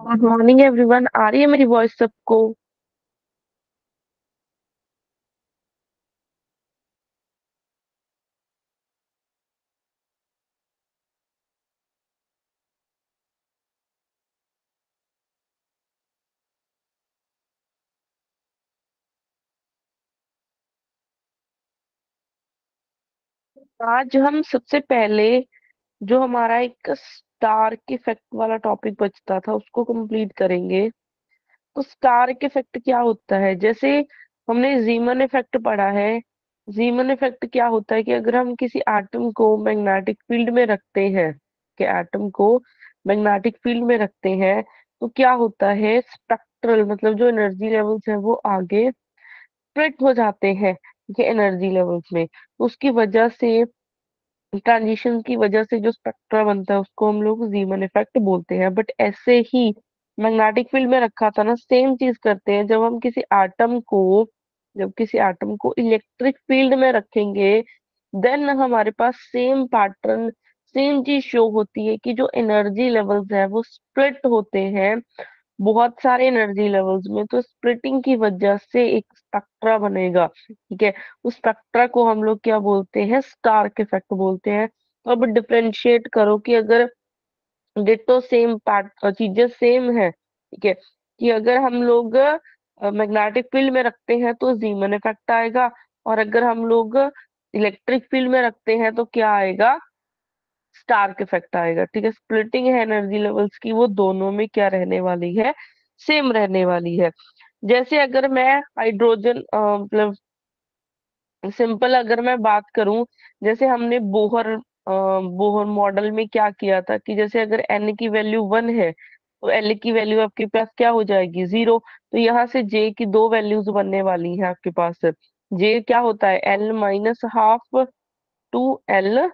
Good morning everyone. आ रही है मेरी वॉइस सबको? आज हम सबसे पहले जो हमारा एक स्टार इफेक्ट वाला टॉपिक बचता था उसको कंप्लीट करेंगे। तो स्टार इफेक्ट क्या होता है? जैसे हमने जीमन इफेक्ट पढ़ा है। जीमन इफेक्ट क्या होता है कि अगर हम किसी एटम को मैग्नेटिक फील्ड में रखते हैं, कि एटम को मैग्नेटिक फील्ड में रखते हैं, तो क्या होता है, स्पेक्ट्रल मतलब जो एनर्जी लेवल्स है वो आगे स्प्लिट हो जाते हैं, ये एनर्जी लेवल्स में। तो उसकी वजह से, ट्रांजिशन की वजह से जो स्पेक्ट्रा बनता है उसको हम लोग जीमन इफेक्ट बोलते हैं। बट ऐसे ही मैग्नेटिक फील्ड में रखा था ना, सेम चीज करते हैं जब हम किसी एटम को, जब किसी एटम को इलेक्ट्रिक फील्ड में रखेंगे, देन हमारे पास सेम पैटर्न, सेम चीज शो होती है कि जो एनर्जी लेवल्स है वो स्प्लिट होते हैं बहुत सारे एनर्जी लेवल्स में। तो स्प्लिटिंग की वजह से एक स्पेक्ट्रा बनेगा, ठीक है। उस स्पेक्ट्रा को हम लोग क्या बोलते हैं, स्टार्क इफेक्ट बोलते हैं। तो अब डिफरेंशिएट करो कि अगर डिटो सेम पार्ट चीजें सेम है, ठीक है, कि अगर हम लोग मैग्नेटिक फील्ड में रखते हैं तो जीमन इफेक्ट आएगा, और अगर हम लोग इलेक्ट्रिक फील्ड में रखते हैं तो क्या आएगा, स्टार्क इफेक्ट आएगा, ठीक है। स्प्लिटिंग है एनर्जी लेवल्स की, वो दोनों में क्या रहने वाली है, सेम रहने वाली है। जैसे अगर मैं हाइड्रोजन मतलब सिंपल अगर मैं बात करूं, जैसे हमने बोहर मॉडल में क्या किया था कि जैसे अगर एन की वैल्यू 1 है तो एल की वैल्यू आपके पास क्या हो जाएगी, 0। तो यहाँ से जे की दो वैल्यूज बनने वाली हैं आपके पास। जे क्या होता है, L minus half to L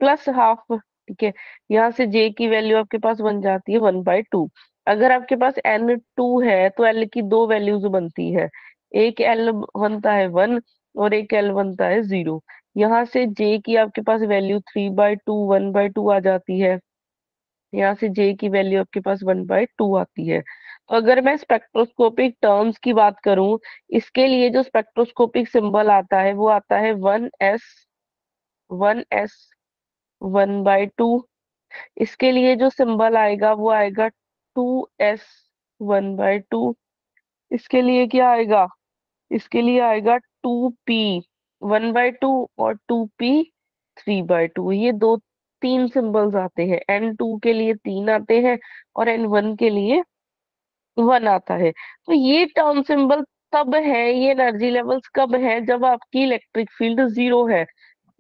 plus half, ठीक है। यहाँ से जे की वैल्यू आपके पास बन जाती है 1/2। अगर आपके पास एन टू है तो एल की दो वैल्यूज बनती है, एक एल बनता है 1 और एक एल बनता है 0। यहाँ से जे की आपके पास वैल्यू 3/2 1/2 आ जाती है, यहाँ से जे की वैल्यू आपके पास 1/2 आती है। तो अगर मैं स्पेक्ट्रोस्कोपिक टर्म्स की बात करूं, इसके लिए जो स्पेक्ट्रोस्कोपिक सिंबल आता है वो आता है 1s 1/2। इसके लिए जो सिंबल आएगा वो आएगा 2s 1/2। इसके लिए क्या आएगा, इसके लिए आएगा 2p 1/2 और 2p 3/2। ये दो तीन सिंबल्स आते हैं, n2 के लिए तीन आते हैं और n1 के लिए 1 आता है। तो ये टर्म सिंबल तब है, ये एनर्जी लेवल्स कब है, जब आपकी इलेक्ट्रिक फील्ड 0 है।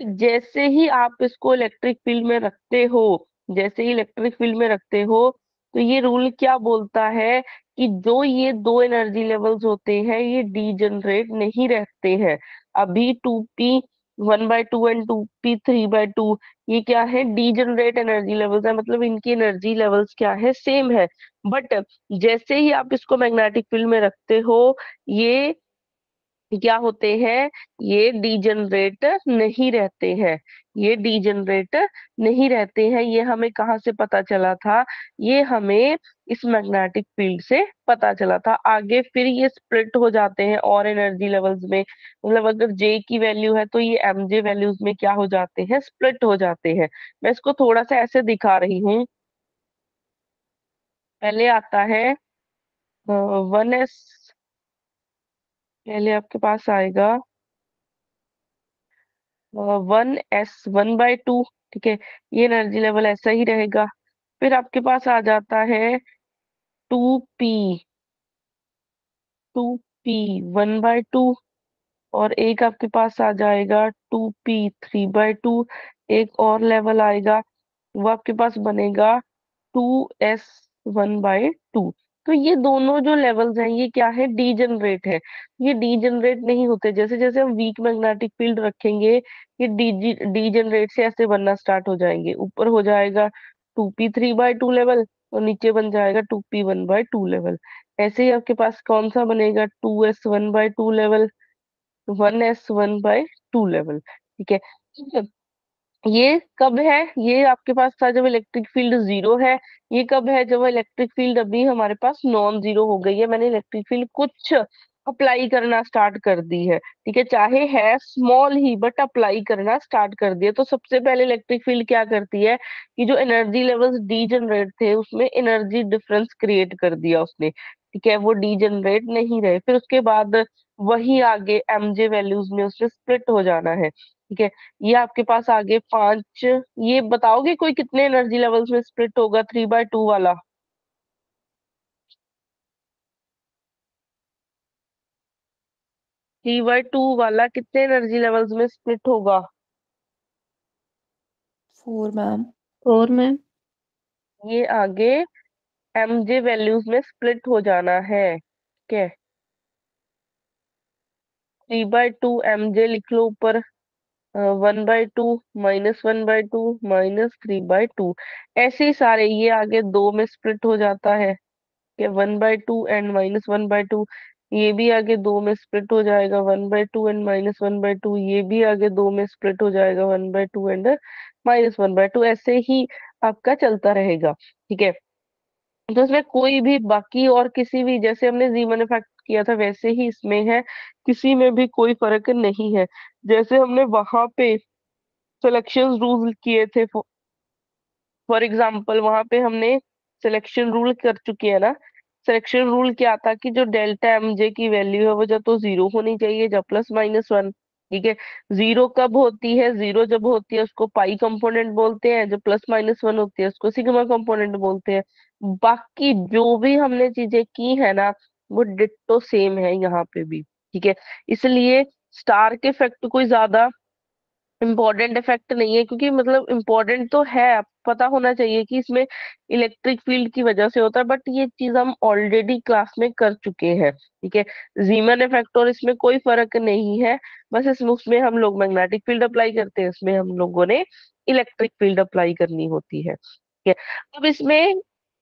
जैसे ही आप इसको इलेक्ट्रिक फील्ड में रखते हो, जैसे ही इलेक्ट्रिक फील्ड में रखते हो, तो ये रूल क्या बोलता है कि जो ये दो एनर्जी लेवल्स होते हैं ये डीजनरेट नहीं रहते हैं। अभी 2p 1/2 एंड 2p 3/2, ये क्या है, डीजनरेट एनर्जी लेवल्स है, मतलब इनकी एनर्जी लेवल्स क्या है, सेम है। बट जैसे ही आप इसको मैग्नेटिक फील्ड में रखते हो, ये क्या होते हैं, ये डीजनरेट नहीं रहते हैं, ये डीजनरेट नहीं रहते हैं। ये हमें कहाँ से पता चला था, ये हमें इस मैग्नेटिक फील्ड से पता चला था। आगे फिर ये स्प्लिट हो जाते हैं और एनर्जी लेवल्स में, मतलब अगर जे की वैल्यू है तो ये एम जे वैल्यूज में क्या हो जाते हैं, स्प्लिट हो जाते हैं। मैं इसको थोड़ा सा ऐसे दिखा रही हूँ। पहले आता है 1s, पहले आपके पास आएगा 1s 1/2, ठीक है। ये एनर्जी लेवल ऐसा ही रहेगा। फिर आपके पास आ जाता है 2p 1/2, और एक आपके पास आ जाएगा 2p 3/2। एक और लेवल आएगा, वो आपके पास बनेगा 2s 1/2। तो ये दोनों जो लेवल्स हैं ये क्या है, डीजनरेट है। ये डीजनरेट नहीं होते, जैसे जैसे हम वीक मैग्नेटिक फील्ड रखेंगे ये डीजनरेट से ऐसे बनना स्टार्ट हो जाएंगे। ऊपर हो जाएगा 2p 3/2 लेवल, और नीचे बन जाएगा 2p 1/2 लेवल। ऐसे ही आपके पास कौन सा बनेगा, 2s 1/2 लेवल, 1s 1/2 लेवल, ठीक है। ये कब है? ये आपके पास था जब इलेक्ट्रिक फील्ड जीरो है। ये कब है? जब इलेक्ट्रिक फील्ड अभी हमारे पास नॉन जीरो हो गई है, मैंने इलेक्ट्रिक फील्ड कुछ अप्लाई करना स्टार्ट कर दी है। ठीक है, चाहे है स्मॉल ही बट अप्लाई करना स्टार्ट कर दिया। तो सबसे पहले इलेक्ट्रिक फील्ड क्या करती है कि जो एनर्जी लेवल्स डी जनरेट थे उसमें एनर्जी डिफरेंस क्रिएट कर दिया उसने। ठीक है, वो डी जनरेट नहीं रहे, फिर उसके बाद वही आगे एमजे वैल्यूज में उसने स्प्लिट हो जाना है। ठीक है, ये आपके पास आगे पांच, ये बताओगे कोई कितने एनर्जी लेवल्स में स्प्लिट होगा 3/2 वाला? 3/2 वाला कितने एनर्जी लेवल्स में स्प्लिट होगा? 4 मैम। 4 मैम। ये आगे एमजे वैल्यूज में स्प्लिट हो जाना है। ठीक है, 3/2 एमजे लिख लो ऊपर। 1/2 -1/2 -3/2, ऐसे ही सारे ये आगे दो में स्प्लिट हो जाता है कि 1/2 एंड -1/2। ये भी आगे दो में स्प्लिट हो जाएगा 1/2 एंड -1/2। ये भी आगे दो में स्प्लिट हो जाएगा 1/2 एंड -1/2। ऐसे ही आपका चलता रहेगा। ठीक है, तो इसमें कोई भी बाकी और किसी भी, जैसे हमने जीवन इफेक्ट किया था वैसे ही इसमें है, किसी में भी कोई फर्क नहीं है। जैसे हमने वहां पे सिलेक्शन रूल किए थे, फॉर एग्जाम्पल वहां पे हमने सिलेक्शन रूल कर चुके हैं ना। सिलेक्शन रूल क्या था कि जो डेल्टा एमजे की वैल्यू है वो या तो जीरो होनी चाहिए या +-1। ठीक है, जीरो कब होती है? जीरो जब होती है उसको पाई कंपोनेंट बोलते हैं, जब +-1 होती है उसको सिग्मा कंपोनेंट बोलते हैं। बाकी जो भी हमने चीजें की है ना, वो डिट्टो सेम है यहाँ पे भी। ठीक है, इसलिए स्टार के इफेक्ट कोई ज्यादा इम्पोर्टेंट इफेक्ट नहीं है, क्योंकि मतलब इम्पोर्टेंट तो है, पता होना चाहिए कि इसमें इलेक्ट्रिक फील्ड की वजह से होता है, बट ये चीज हम ऑलरेडी क्लास में कर चुके हैं। ठीक है, जीमन इफेक्ट और इसमें कोई फर्क नहीं है। बस इसमें उसमें हम लोग मैग्नेटिक फील्ड अप्लाई करते हैं, इसमें हम लोगों ने इलेक्ट्रिक फील्ड अप्लाई करनी होती है। ठीक है, अब इसमें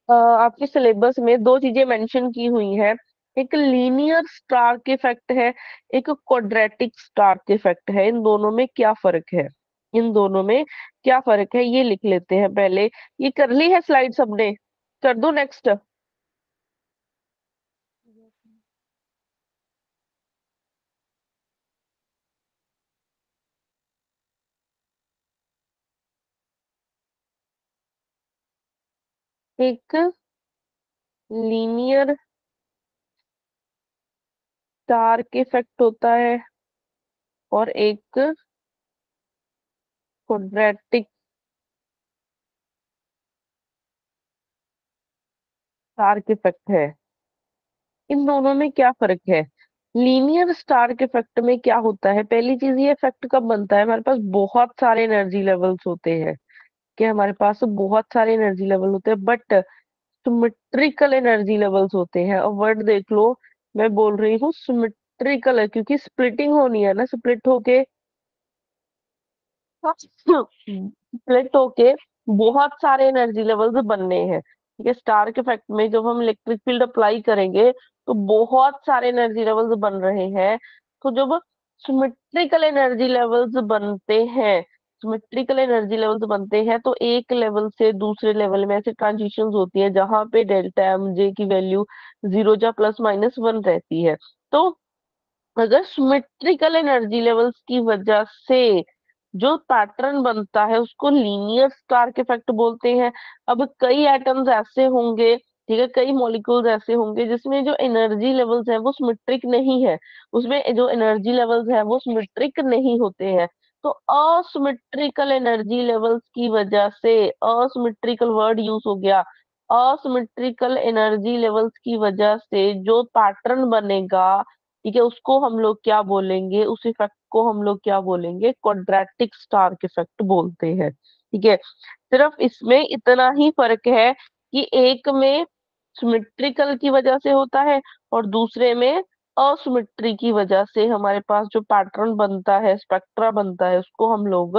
आपके सिलेबस में दो चीजें मेंशन की हुई है। एक लीनियर स्टार के इफेक्ट है, एक क्वाड्रेटिक स्टार के इफेक्ट है। इन दोनों में क्या फर्क है? इन दोनों में क्या फर्क है ये लिख लेते हैं पहले। ये कर ली है स्लाइड सबने? कर दो नेक्स्ट। एक लीनियर स्टार के इफेक्ट होता है और एक क्वाड्रेटिक स्टार के इफेक्ट है। इन दोनों में क्या फर्क है? लीनियर स्टार के इफेक्ट में क्या होता है? पहली चीज, ये इफेक्ट कब बनता है? हमारे पास बहुत सारे एनर्जी लेवल्स होते हैं, कि हमारे पास बहुत सारे एनर्जी लेवल होते हैं, बट सिमेट्रिकल एनर्जी लेवल्स होते हैं। और वर्ड देख लो, मैं बोल रही हूँ सिमेट्रिकल है, क्योंकि स्प्लिटिंग होनी है ना, स्प्लिट होके स्प्लिट होके बहुत सारे एनर्जी लेवल्स बनने हैं। ठीक है, स्टार के इफेक्ट में जब हम इलेक्ट्रिक फील्ड अप्लाई करेंगे तो बहुत सारे एनर्जी लेवल्स बन रहे हैं। तो जब सिमेट्रिकल एनर्जी लेवल्स बनते हैं, सिमेट्रिकल एनर्जी लेवल्स बनते हैं तो एक लेवल से दूसरे लेवल में ऐसे ट्रांजिशंस होती है जहां पे डेल्टा एम जे की वैल्यू जीरो या +-1 रहती है। तो अगर सिमेट्रिकल एनर्जी लेवल्स की वजह से जो पैटर्न बनता है उसको लीनियर स्टार के इफेक्ट बोलते हैं। अब कई एटम्स ऐसे होंगे, ठीक है, कई मॉलिक्यूल्स ऐसे होंगे जिसमें जो एनर्जी लेवल्स हैं वो सिमेट्रिक नहीं है, उसमें जो एनर्जी लेवल्स हैं वो सिमेट्रिक नहीं होते हैं। तो असिमेट्रिकल एनर्जी लेवल्स की वजह से, असिमेट्रिकल वर्ड यूज हो गया, असिमेट्रिकल एनर्जी लेवल्स की वजह से जो पैटर्न बनेगा, ठीक है, उसको हम लोग क्या बोलेंगे? उस इफेक्ट को हम लोग क्या बोलेंगे? क्वाड्रेटिक स्टार इफेक्ट बोलते हैं। ठीक है, सिर्फ इसमें इतना ही फर्क है कि एक में सिमेट्रिकल की वजह से होता है और दूसरे में असिमेट्री की वजह से हमारे पास जो पैटर्न बनता है, स्पेक्ट्रा बनता है, उसको हम लोग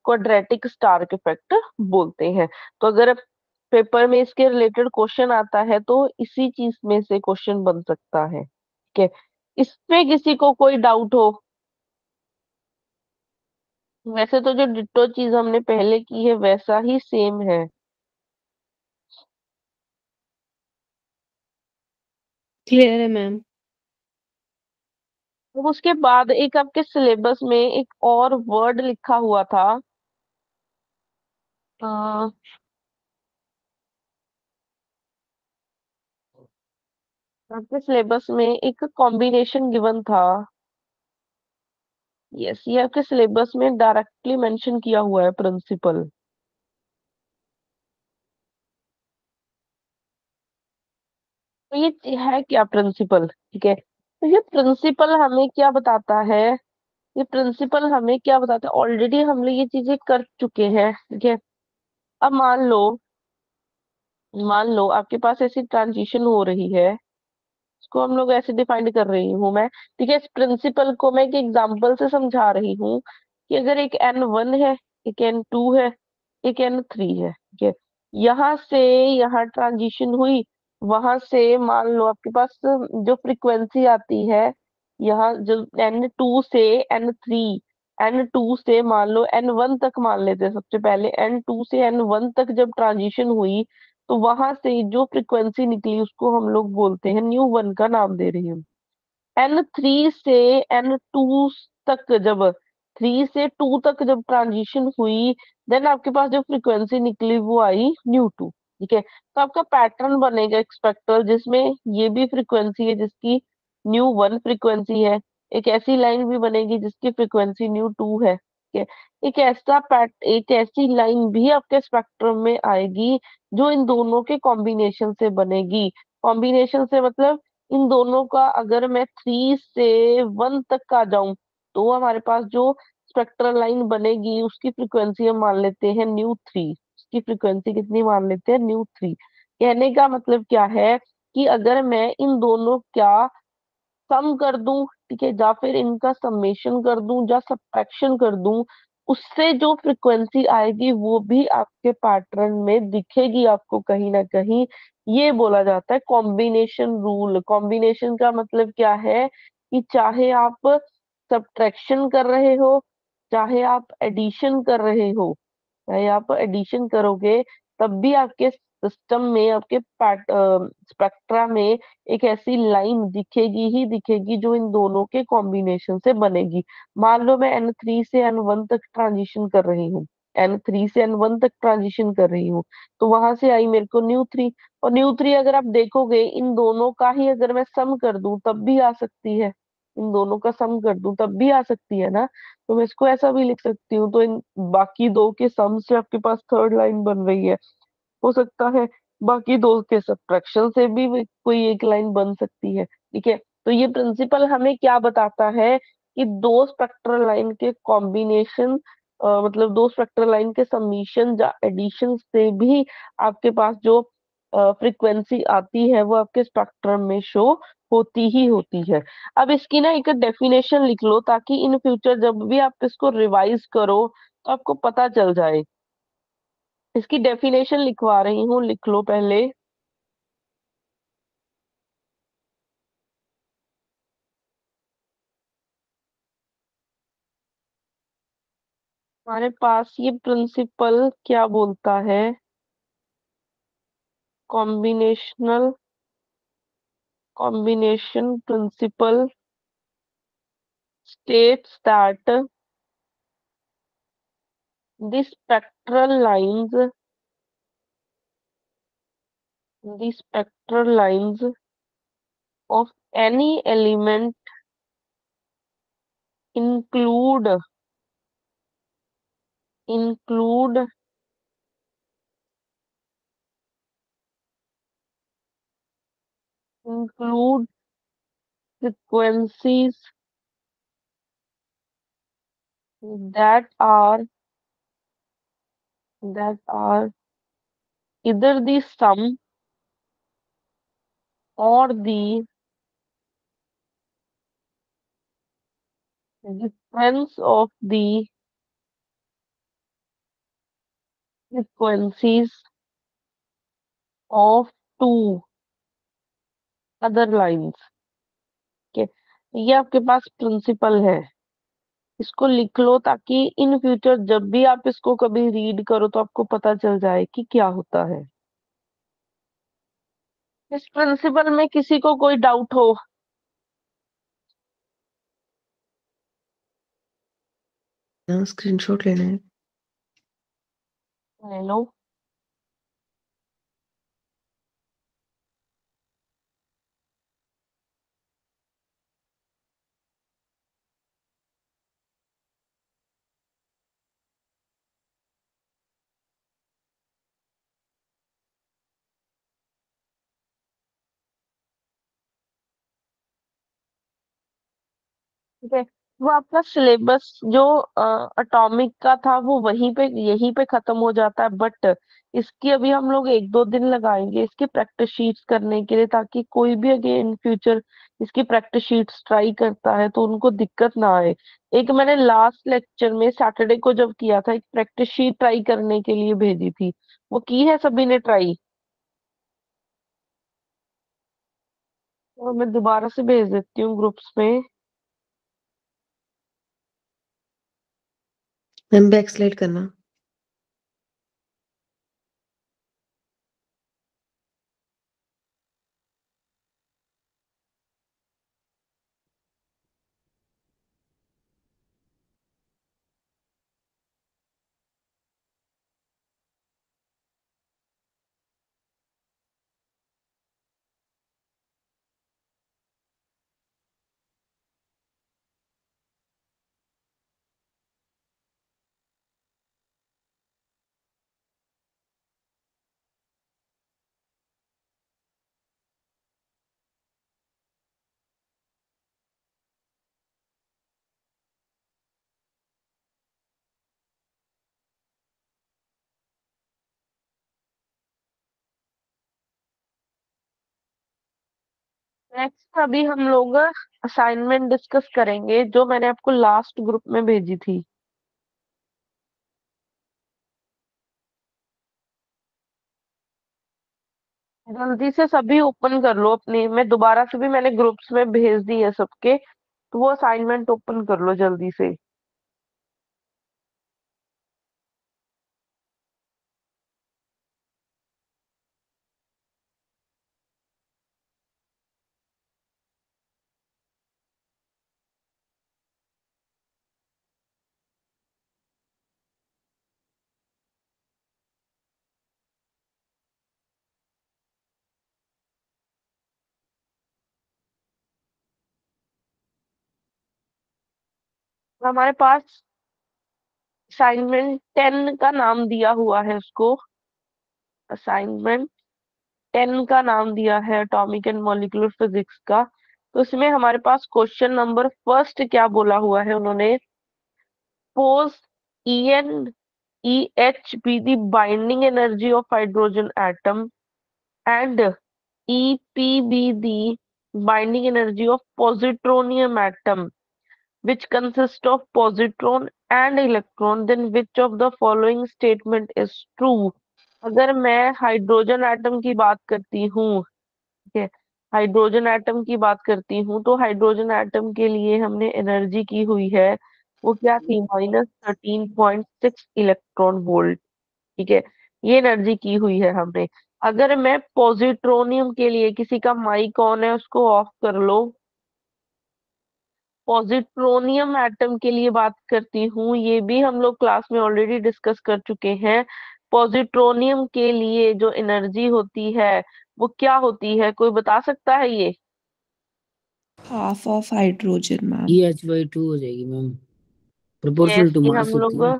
क्वाड्रेटिक स्टार इफेक्ट बोलते हैं। तो अगर पेपर में इसके रिलेटेड क्वेश्चन आता है तो इसी चीज में से क्वेश्चन बन सकता है। ठीक है, इसमें किसी को कोई डाउट हो? वैसे तो जो डिट्टो चीज हमने पहले की है वैसा ही सेम है। क्लियर है मैम। तो उसके बाद एक आपके सिलेबस में एक और वर्ड लिखा हुआ था। अ, आपके सिलेबस में एक कॉम्बिनेशन गिवन था। यस, ये आपके सिलेबस में डायरेक्टली मेंशन किया हुआ है, प्रिंसिपल। तो ये है क्या प्रिंसिपल? ठीक है, तो ये प्रिंसिपल हमें क्या बताता है? ये प्रिंसिपल हमें क्या बताता है? ऑलरेडी हम लोग ये चीजें कर चुके हैं, ठीक है। अब मान लो आपके पास ऐसी ट्रांजिशन हो रही है, इसको हम लोग ऐसे डिफाइन कर रही हूँ मैं। ठीक है, इस प्रिंसिपल को मैं एक एग्जांपल से समझा रही हूँ कि अगर एक N1 है, एक N2 है, एक N3 है, ठीक है। यहाँ से यहाँ ट्रांजिशन हुई, वहां से मान लो आपके पास जो फ्रीक्वेंसी आती है, यहाँ जो N2 से N3, N2 से मान लो N1 तक मान लेते हैं। सबसे पहले N2 से N1 तक जब ट्रांजिशन हुई, तो वहां से जो फ्रीक्वेंसी निकली उसको हम लोग बोलते हैं N1 का नाम दे रही हूँ। N3 से N2 तक जब, 3 से 2 तक जब ट्रांजिशन हुई, देन आपके पास जो फ्रीक्वेंसी निकली वो आई N2। ठीक है, तो आपका पैटर्न बनेगा एक्सपेक्टल, जिसमें ये भी फ्रीक्वेंसी है जिसकी N1 फ्रीक्वेंसी है। एक ऐसी लाइन भी बनेगी जिसकी फ्रीक्वेंसी N2 है, ठीक है। एक ऐसी लाइन भी आपके स्पेक्ट्रम में आएगी जो इन दोनों के कॉम्बिनेशन से बनेगी। कॉम्बिनेशन से मतलब इन दोनों का अगर मैं 3 से 1 तक आ जाऊं, तो हमारे पास जो स्पेक्ट्रल लाइन बनेगी उसकी फ्रीक्वेंसी हम मान लेते हैं N3। उसकी फ्रीक्वेंसी कितनी मान लेते हैं? N3। कहने का मतलब क्या है कि अगर मैं इन दोनों का सम कर दूं, ठीक है, या फिर इनका समेशन कर दूं या सब्ट्रैक्शन कर दूं, उससे जो फ्रीक्वेंसी आएगी वो भी आपके पैटर्न में दिखेगी आपको कहीं ना कहीं। ये बोला जाता है कॉम्बिनेशन रूल। कॉम्बिनेशन का मतलब क्या है कि चाहे आप सब्ट्रैक्शन कर रहे हो, चाहे आप एडिशन कर रहे हो, चाहे आप एडिशन करोगे, तब भी आपके सिस्टम में, आपके स्पेक्ट्रा में एक ऐसी लाइन दिखेगी ही दिखेगी जो इन दोनों के कॉम्बिनेशन से बनेगी। मान लो मैं N3 से N1 तक ट्रांजिशन कर रही हूँ, N3 से N1 तक ट्रांजिशन कर रही हूँ, तो वहां से आई मेरे को N3। और N3 अगर आप देखोगे, इन दोनों का ही अगर मैं सम कर दूं तब भी आ सकती है। इन दोनों का सम कर दूं तब भी आ सकती है ना। तो मैं इसको ऐसा भी लिख सकती हूँ। तो इन बाकी दो के सम से आपके पास थर्ड लाइन बन रही है। हो सकता है बाकी दो के सब्ट्रैक्शन से भी कोई एक लाइन बन सकती है, ठीक है। तो ये प्रिंसिपल हमें क्या बताता है कि दो स्पेक्ट्रल लाइन के कॉम्बिनेशन, मतलब दो स्पेक्ट्रल लाइन के समीशन या एडिशन से भी आपके पास जो फ्रीक्वेंसी आती है वो आपके स्पेक्ट्रम में शो होती ही होती है। अब इसकी ना एक डेफिनेशन लिख लो, ताकि इन फ्यूचर जब भी आप इसको रिवाइज करो तो आपको पता चल जाए। इसकी डेफिनेशन लिखवा रही हूँ, लिख लो पहले। हमारे पास ये प्रिंसिपल क्या बोलता है? Combinational combination principle states that the spectral lines the spectral lines of any element include include include frequencies that are that are either the sum or the difference of the frequencies of two other lines के। ये आपके पास principal है। इसको लिख लो ताकि in future जब भी आप इसको कभी रीड करो तो आपको पता चल जाए कि क्या होता है। इस प्रिंसिपल में किसी को कोई डाउट हो? ना स्क्रीनशॉट लेना है। ले लो। ठीक है। वो आपका सिलेबस जो एटॉमिक का था वो वहीं पे यहीं पे खत्म हो जाता है, बट इसकी अभी हम लोग 1-2 दिन लगाएंगे इसकी प्रैक्टिस शीट्स करने के लिए, ताकि कोई भी अगेन इन फ्यूचर इसकी प्रैक्टिस शीट्स ट्राई करता है तो उनको दिक्कत ना आए। एक मैंने लास्ट लेक्चर में सैटरडे को जब किया था, एक प्रैक्टिस शीट ट्राई करने के लिए भेजी थी, वो की है सभी ने ट्राई? और मैं दोबारा से भेज देती हूँ ग्रुप्स में। मैम बैक स्लाइड करना। नेक्स्ट अभी हम लोग असाइनमेंट डिस्कस करेंगे जो मैंने आपको लास्ट ग्रुप में भेजी थी। जल्दी से सभी ओपन कर लो अपनी, मैं दोबारा से भी मैंने ग्रुप्स में भेज दी है सबके, तो वो असाइनमेंट ओपन कर लो जल्दी से। हमारे पास असाइनमेंट 10 का नाम दिया हुआ है उसको। असाइनमेंट 10 का नाम दिया है एटॉमिक एंड मॉलिक्यूलर फिजिक्स का। तो इसमें हमारे पास क्वेश्चन नंबर फर्स्ट क्या बोला हुआ है उन्होंने? Pose EnEH be the binding energy of hydrogen atom, and EP be the binding energy of positronium atom, which consists of positron and electron, then which of the following statement is true? अगर मैं hydrogen atom की बात करती हूँ, ठीक है, hydrogen atom की बात करती हूँ तो हाइड्रोजन एटम के लिए हमने एनर्जी की हुई है, वो क्या थी? -13.6 इलेक्ट्रॉन वोल्ट। ठीक है, ये एनर्जी की हुई है हमने। अगर मैं पॉजिट्रोनियम के लिए, किसी का माइक ऑन है उसको ऑफ कर लो, पॉजिट्रोनियम एटम के लिए बात करती हूँ, ये भी हम लोग क्लास में ऑलरेडी डिस्कस कर चुके हैं। पॉजिट्रोनियम के लिए जो एनर्जी होती है वो क्या होती है, कोई बता सकता है ये? Half of hydrogen ma'am. EH/2 हो जाएगी मैम, यस प्रोपोर्शनल टू ये हम मास होती लोग है।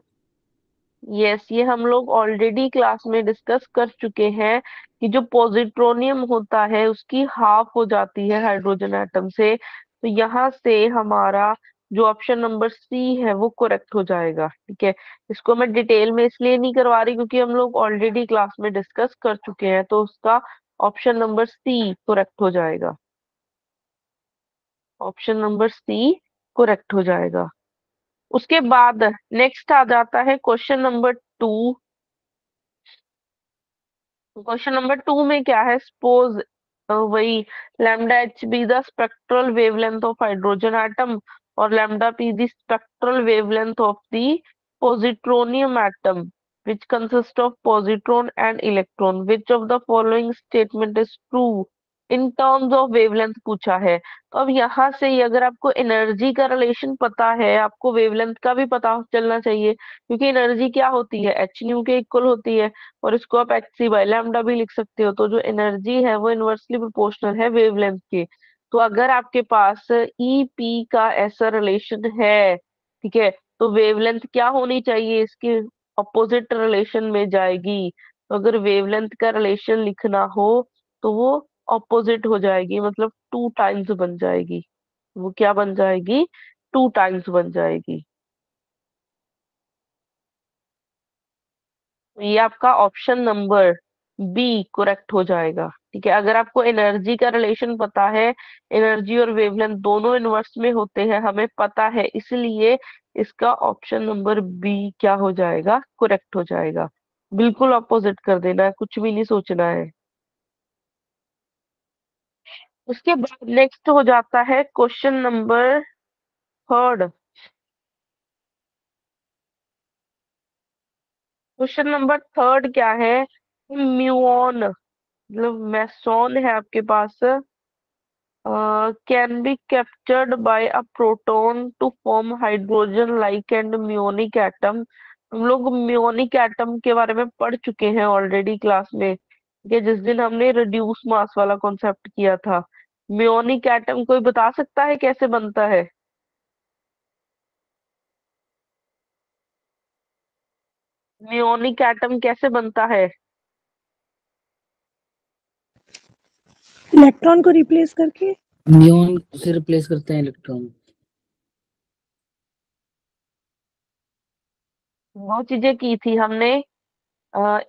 यस ये हम लोग ऑलरेडी क्लास में डिस्कस कर चुके हैं कि जो पॉजिट्रोनियम होता है उसकी हाफ हो जाती है हाइड्रोजन एटम से। तो यहाँ से हमारा जो ऑप्शन नंबर सी है वो करेक्ट हो जाएगा। ठीक है, इसको मैं डिटेल में इसलिए नहीं करवा रही क्योंकि हम लोग ऑलरेडी क्लास में डिस्कस कर चुके हैं, तो उसका ऑप्शन नंबर सी करेक्ट हो जाएगा। ऑप्शन नंबर सी करेक्ट हो जाएगा। उसके बाद नेक्स्ट आ जाता है क्वेश्चन नंबर 2। क्वेश्चन नंबर 2 में क्या है? सपोज वही lambda H be the spectral wavelength of hydrogen atom, और lambda P the spectral wavelength of the positronium atom which consists of positron and electron. Which of the following statement is true in terms of wavelength पूछा है। तो अब यहाँ से ही अगर आपको energy का रिलेशन पता है, आपको वेवलेंथ का भी पता चलना चाहिए, क्योंकि एनर्जी क्या होती है, एच न्यू के इक्वल होती है, और इसको आप एच सी बाय लैम्डा भी लिख सकते हो। तो जो एनर्जी है वो इनवर्सली प्रोपोर्शनल है वेवलेंथ के। तो अगर आपके पास ई पी का ऐसा रिलेशन है, ठीक है, तो वेवलेंथ क्या होनी चाहिए, इसकी अपोजिट रिलेशन में जाएगी। तो अगर वेवलेंथ का रिलेशन लिखना हो तो वो ऑपोजिट हो जाएगी, मतलब 2 टाइम्स बन जाएगी। वो क्या बन जाएगी, 2 टाइम्स बन जाएगी। तो ये आपका ऑप्शन नंबर बी करेक्ट हो जाएगा। ठीक है, अगर आपको एनर्जी का रिलेशन पता है, एनर्जी और वेवलेंथ दोनों इनवर्स में होते हैं, हमें पता है, इसलिए इसका ऑप्शन नंबर बी क्या हो जाएगा, करेक्ट हो जाएगा। बिल्कुल ऑपोजिट कर देना है, कुछ भी नहीं सोचना है। उसके बाद नेक्स्ट हो जाता है क्वेश्चन नंबर 3। क्वेश्चन नंबर 3 क्या है, म्यूऑन मतलब मेसॉन है आपके पास, can be captured by a proton to form hydrogen like and muonic atom. हम लोग म्योनिक एटम के बारे में पढ़ चुके हैं ऑलरेडी क्लास में, कि जिस दिन हमने रिड्यूस मास वाला कॉन्सेप्ट किया था। म्योनिक एटम कोई बता सकता है कैसे बनता है? म्योनिक एटम कैसे बनता है? इलेक्ट्रॉन को रिप्लेस करके। नियॉन से रिप्लेस करते हैं इलेक्ट्रॉन। वो चीजें की थी हमने।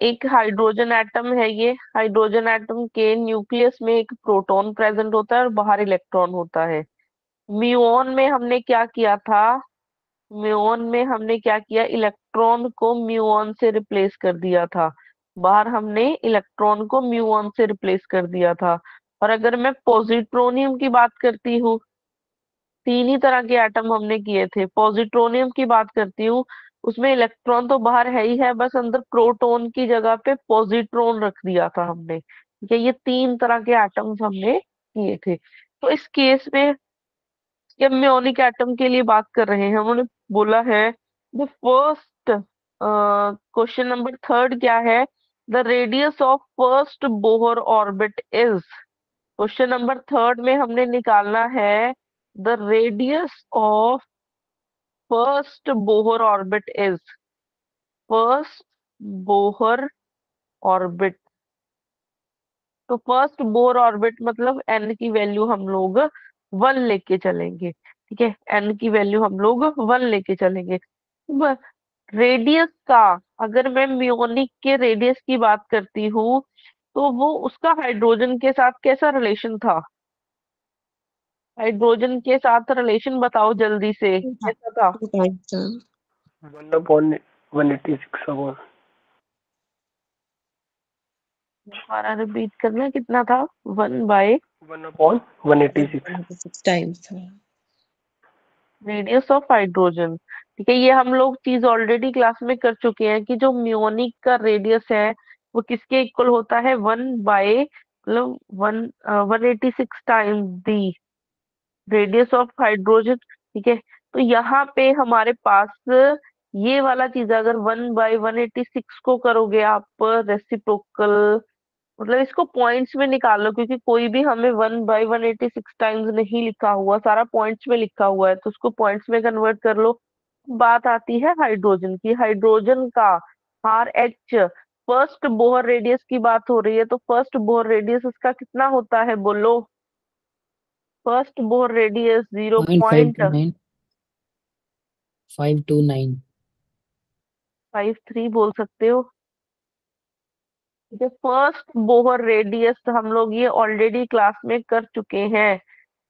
एक हाइड्रोजन एटम है, ये हाइड्रोजन एटम के न्यूक्लियस में एक प्रोटॉन प्रेजेंट होता है और बाहर इलेक्ट्रॉन होता है। म्यूऑन में हमने क्या किया था, म्यूऑन में हमने क्या किया, इलेक्ट्रॉन को म्यूऑन से रिप्लेस कर दिया था। बाहर हमने इलेक्ट्रॉन को म्यूऑन से रिप्लेस कर दिया था। और अगर मैं पॉजिट्रोनियम की बात करती हूँ, 3 ही तरह के एटम हमने किए थे। पॉजिट्रोनियम की बात करती हूँ, उसमें इलेक्ट्रॉन तो बाहर है ही है, बस अंदर प्रोटॉन की जगह पे पॉजिट्रॉन रख दिया था हमने। ठीक है, ये 3 तरह के एटम्स हमने किए थे। तो इस केस में जब म्योनिक एटम के लिए बात कर रहे हैं, उन्होंने बोला है द फर्स्ट, क्वेश्चन नंबर 3 क्या है, the radius of first Bohr orbit is. Question number 3 में हमने निकालना है the radius of first Bohr orbit is. First Bohr orbit, तो फर्स्ट बोहर ऑर्बिट मतलब एन की वैल्यू हम लोग 1 लेके चलेंगे। ठीक है, एन की वैल्यू हम लोग 1 लेके चलेंगे। रेडियस का, अगर मैं म्योनिक के रेडियस की बात करती हूँ, तो वो उसका हाइड्रोजन के साथ कैसा रिलेशन था? हाइड्रोजन के साथ रिलेशन बताओ जल्दी से, कैसा था? 1/186 दोबारा रिपीट करना, कितना था? 1/, 1/186। टाइम्स था। Radius of hydrogen. ठीक है, ये हम लोग चीज ऑलरेडी क्लास में कर चुके हैं कि जो म्योनिक का रेडियस है वो किसके इक्वल होता है, 1/, मतलब 186 times the radius of hydrogen. ठीक है, तो यहाँ पे हमारे पास ये वाला चीज, अगर 1/186 को करोगे आप रेसिप्रोकल, मतलब इसको पॉइंट्स में निकाल लो, क्योंकि कोई भी हमें 1/186 टाइम्स नहीं लिखा हुआ, सारा पॉइंट्स में लिखा हुआ है, तो उसको पॉइंट्स में कन्वर्ट कर लो। बात आती है हाइड्रोजन की, हाइड्रोजन का R H, first Bohr radius की बात हो रही है, तो फर्स्ट बोहर रेडियस उसका कितना होता है, बोलो? First Bohr radius 0 point 529 529। 53 बोल सकते हो। ठीक है, फर्स्ट बोहर रेडियस हम लोग ये ऑलरेडी क्लास में कर चुके हैं।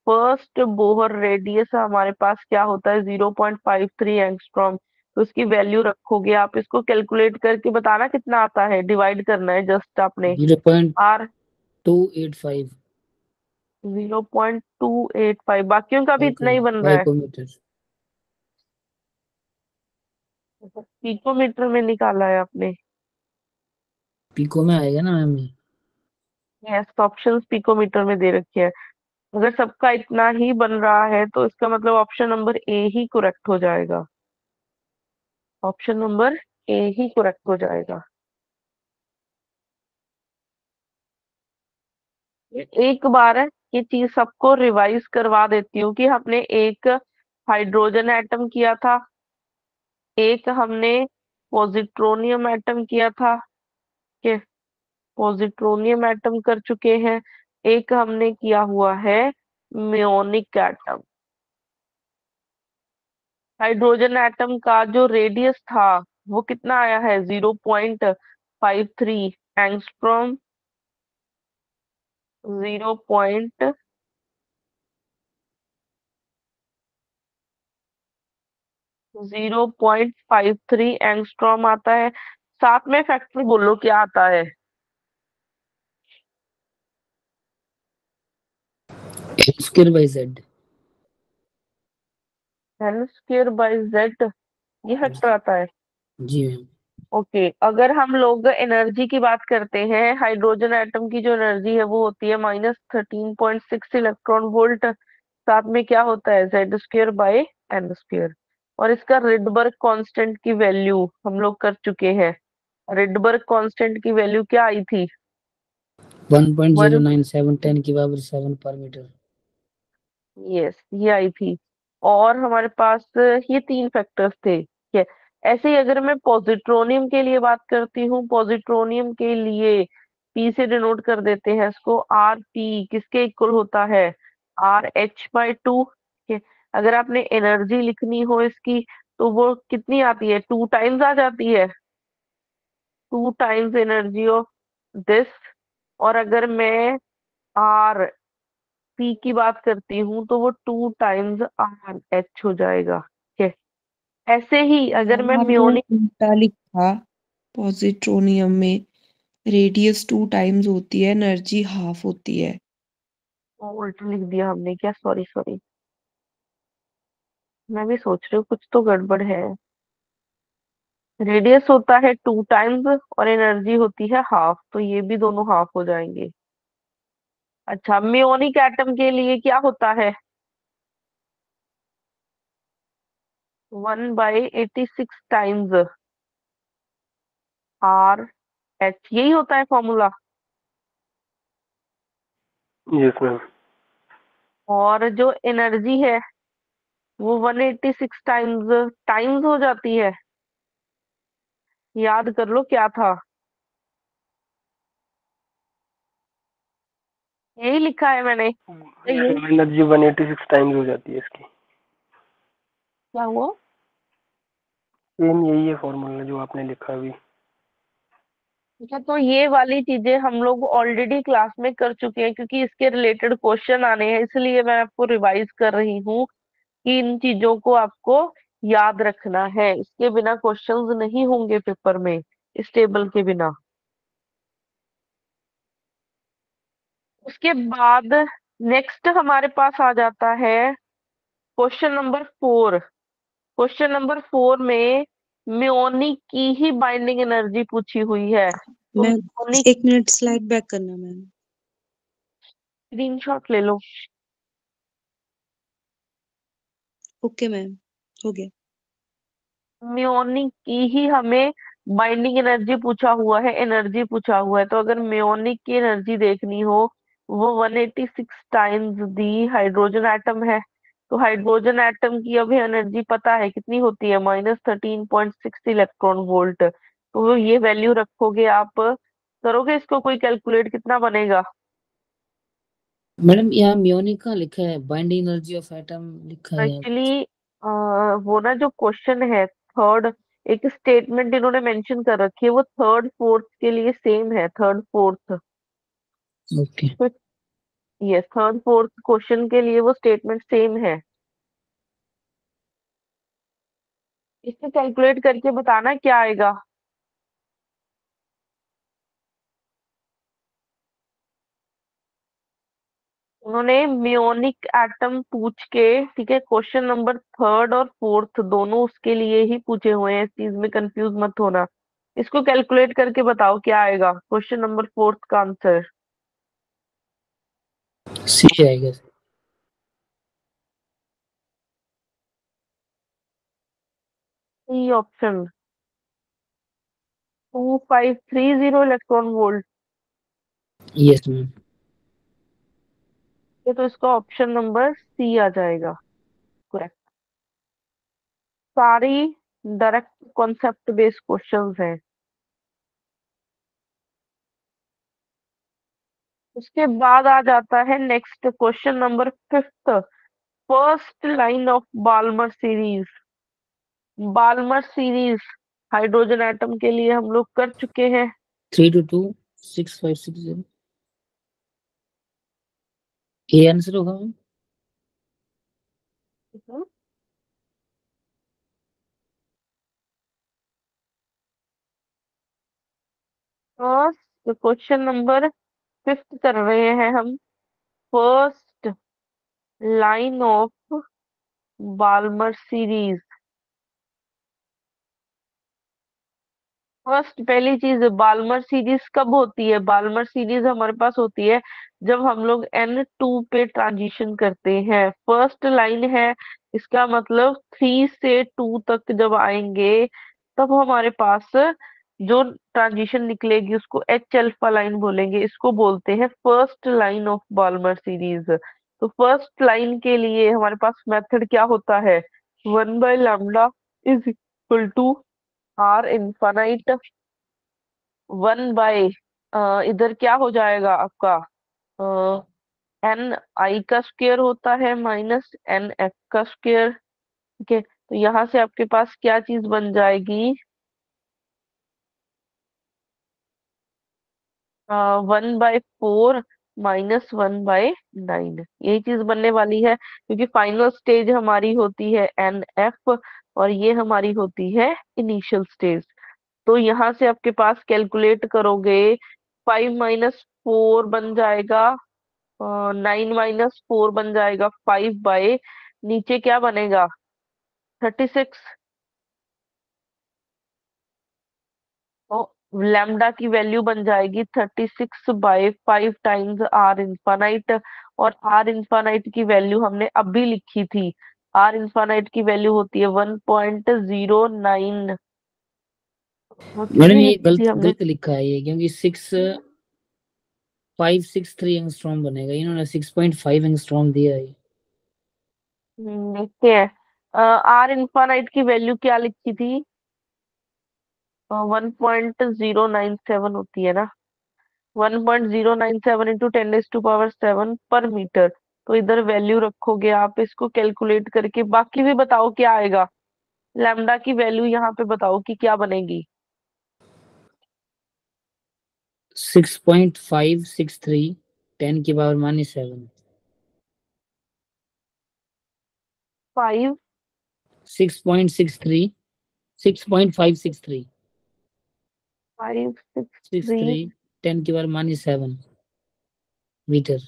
फर्स्ट बोहर रेडियस हमारे पास क्या होता है, 0.53 एंगस्ट्रॉम। तो उसकी वैल्यू रखोगे आप, इसको कैलकुलेट करके बताना कितना आता है, डिवाइड करना है जस्ट आपने। आर 0.285 0.285, बाकियों का भी इतना ही बन रहा है। पाइकोमीटर। पिकोमीटर में निकाला है आपने? पिको में आएगा ना मैम ये। यस, ऑप्शंस पिकोमीटर में दे रखे हैं। अगर सबका इतना ही बन रहा है तो इसका मतलब ऑप्शन नंबर ए ही करेक्ट हो जाएगा। ऑप्शन नंबर ए ही करेक्ट हो जाएगा। एक बार ये चीज सबको रिवाइज करवा देती हूँ कि हमने एक हाइड्रोजन एटम किया था, एक हमने पॉजिट्रोनियम एटम किया था, के पॉजिट्रोनियम एटम कर चुके हैं, एक हमने किया हुआ है म्योनिक एटम। हाइड्रोजन एटम का जो रेडियस था वो कितना आया है? 0.53 एंगस्ट्रॉम। 0.53 एंगस्ट्रॉम आता है। साथ में फैक्टर बोलो क्या आता है? L square by Z. L square by Z, ये फैक्टर आता है। जी मैम। ओके, अगर हम लोग एनर्जी की बात करते हैं, हाइड्रोजन एटम की जो एनर्जी है वो होती है -13.6 इलेक्ट्रॉन वोल्ट। साथ में क्या होता है? Z square by N square. और इसका रिडबर्ग कांस्टेंट की वैल्यू हम लोग कर चुके हैं। रिडबर्ग कांस्टेंट की वैल्यू क्या आई थी? 1.097 10 की पावर 7 पर मीटर। यस, ये आई थी। और हमारे पास ये तीन फैक्टर्स थे, ठीक है। ऐसे ही अगर मैं पॉजिट्रोनियम के लिए बात करती हूँ, पॉजिट्रोनियम के लिए पी से डिनोट कर देते हैं इसको। आर पी किसके इक्वल होता है? RH/2। ठीक है। अगर आपने एनर्जी लिखनी हो इसकी तो वो कितनी आती है? 2 टाइम्स आ जाती है। 2 टाइम्स एनर्जी ऑफ दिस। और अगर मैं आर पी की बात करती हूँ तो वो 2 टाइम्स RH हो जाएगा। ठीक है। ऐसे ही अगर मैम मैं आपने म्योनिक उल्टा लिखा। पॉजिट्रोनियम में रेडियस 2 टाइम्स होती है, एनर्जी हाफ होती है। उल्टा लिख दिया हमने क्या? सॉरी सॉरी, मैं भी सोच रही हूँ कुछ तो गड़बड़ है। रेडियस होता है 2 टाइम्स और एनर्जी होती है हाफ, तो ये भी दोनों हाफ हो जाएंगे। अच्छा, म्योनिक एटम के लिए क्या होता है? 1/86 टाइम्स RH, यही होता है फॉर्मूला। Yes ma'am. और जो एनर्जी है वो 186 टाइम्स टाइम्स हो जाती है। याद कर लो क्या था, यही लिखा है मैंने। यस ये मैम, एनर्जी 186 टाइम्स हो जाती है इसकी। क्या हुआ? सेम यही है फॉर्मूला जो आपने लिखा अभी। ठीक है, तो ये वाली चीजें हम लोग ऑलरेडी क्लास में कर चुके हैं क्योंकि इसके रिलेटेड क्वेश्चन आने हैं, इसलिए मैं आपको रिवाइज कर रही हूँ कि इन चीजों को आपको याद रखना है। इसके बिना क्वेश्चंस नहीं होंगे पेपर में, इस टेबल के बिना। उसके बाद नेक्स्ट हमारे पास आ जाता है क्वेश्चन नंबर 4। क्वेश्चन नंबर 4 में म्योनिक की ही बाइंडिंग एनर्जी पूछी हुई है, तो मैम म्योनिक 1 मिनट स्लाइड बैक करना मैम। स्क्रीनशॉट ले लो। ओके मैम, हो गया। म्योनिक की ही हमें बाइंडिंग एनर्जी पूछा हुआ है, एनर्जी पूछा हुआ है। तो अगर म्योनिक की एनर्जी देखनी हो, वो 186 टाइम्स दी हाइड्रोजन एटम है। तो हाइड्रोजन एटम की अभी एनर्जी पता है कितनी होती है? -13.6 इलेक्ट्रॉन वोल्ट। तो ये वैल्यू रखोगे आप, करोगे इसको कोई कैलकुलेट, कितना बनेगा? मैडम यहाँ म्योनिक कहाँ लिखा है? बाइंडिंग एनर्जी ऑफ एटम लिखा है यहाँ। एक्चुअली वो ना जो क्वेश्चन है थर्ड, एक स्टेटमेंट इन्होंने मेंशन कर रखी है, वो थर्ड फोर्थ के लिए सेम है। Third fourth, okay. तो यस, थर्ड फोर्थ क्वेश्चन के लिए वो स्टेटमेंट सेम है। इससे कैलकुलेट करके बताना क्या आएगा। उन्होंने म्योनिक एटम पूछ के, ठीक है, क्वेश्चन नंबर थर्ड और फोर्थ दोनों उसके लिए ही पूछे हुए हैं, इस चीज में कंफ्यूज मत होना। इसको कैलकुलेट करके बताओ क्या आएगा क्वेश्चन नंबर फोर्थ का आंसर। सी आएगा। C option 2530 electron volt. Yes ma'am. ये तो इसका ऑप्शन नंबर सी आ जाएगा करेक्ट। सारी डायरेक्ट कॉन्सेप्ट बेस्ड क्वेश्चंस हैं। उसके बाद आ जाता है next question number fifth. First line of Balmer series. Balmer series hydrogen atom के लिए हम लोग कर चुके हैं। 3226560 ए आंसर होगा ma'am. First question number fifth कर रहे हैं हम। First line of Balmer series. First पहली चीज, बाल्मर सीरीज कब होती है? बाल्मर सीरीज हमारे पास होती है जब हम लोग N2 पे ट्रांजिशन करते हैं। फर्स्ट लाइन है, इसका मतलब 3 से 2 तक जब आएंगे तब हमारे पास जो ट्रांजिशन निकलेगी उसको H अल्फा लाइन बोलेंगे। इसको बोलते हैं first line of Balmer series. तो फर्स्ट लाइन के लिए हमारे पास मेथड क्या होता है? 1/λ is equal to R infinite 1 by इधर क्या हो जाएगा आपका? एन आई का स्क्वायर होता है माइनस एन एफ का स्क्वायर। ठीक है, तो यहाँ से आपके पास क्या चीज बन जाएगी? 1/4 माइनस 1/9, यही चीज बनने वाली है, क्योंकि फाइनल स्टेज हमारी होती है एन एफ और ये हमारी होती है इनिशियल स्टेज। तो यहाँ से आपके पास कैलकुलेट करोगे 5 - 4 बन जाएगा, 9 - 4 बन जाएगा 5/, नीचे क्या बनेगा? 36। तो लैम्डा की वैल्यू बन जाएगी 36/5 टाइम्स आर इन्फानाइट। और आर इन्फानाइट की वैल्यू हमने अभी लिखी थी। आर इन्फानाइट की वैल्यू होती है 1.09। मैडम कितनी ये लिखी थी गलत हमने? गलत लिखा है ये, क्योंकि 6563 एंगस्ट्रॉम बनेगा, इन्होंने 6.5 एंगस्ट्रॉम दिया है। देखते हैं। आर इन्फानाइट की वैल्यू क्या लिखी थी? 1.097 होती है ना। 1.097 इंटू 10⁻⁷ पर मीटर। तो इधर वैल्यू रखोगे आप, इसको कैलकुलेट करके बाकी भी बताओ क्या आएगा। लैम्डा की वैल्यू यहाँ पे बताओ कि क्या बनेगी। 6.563 10⁻⁻7। 5 6.63 6.563 5 6 3 63 10⁻⁻7 मीटर।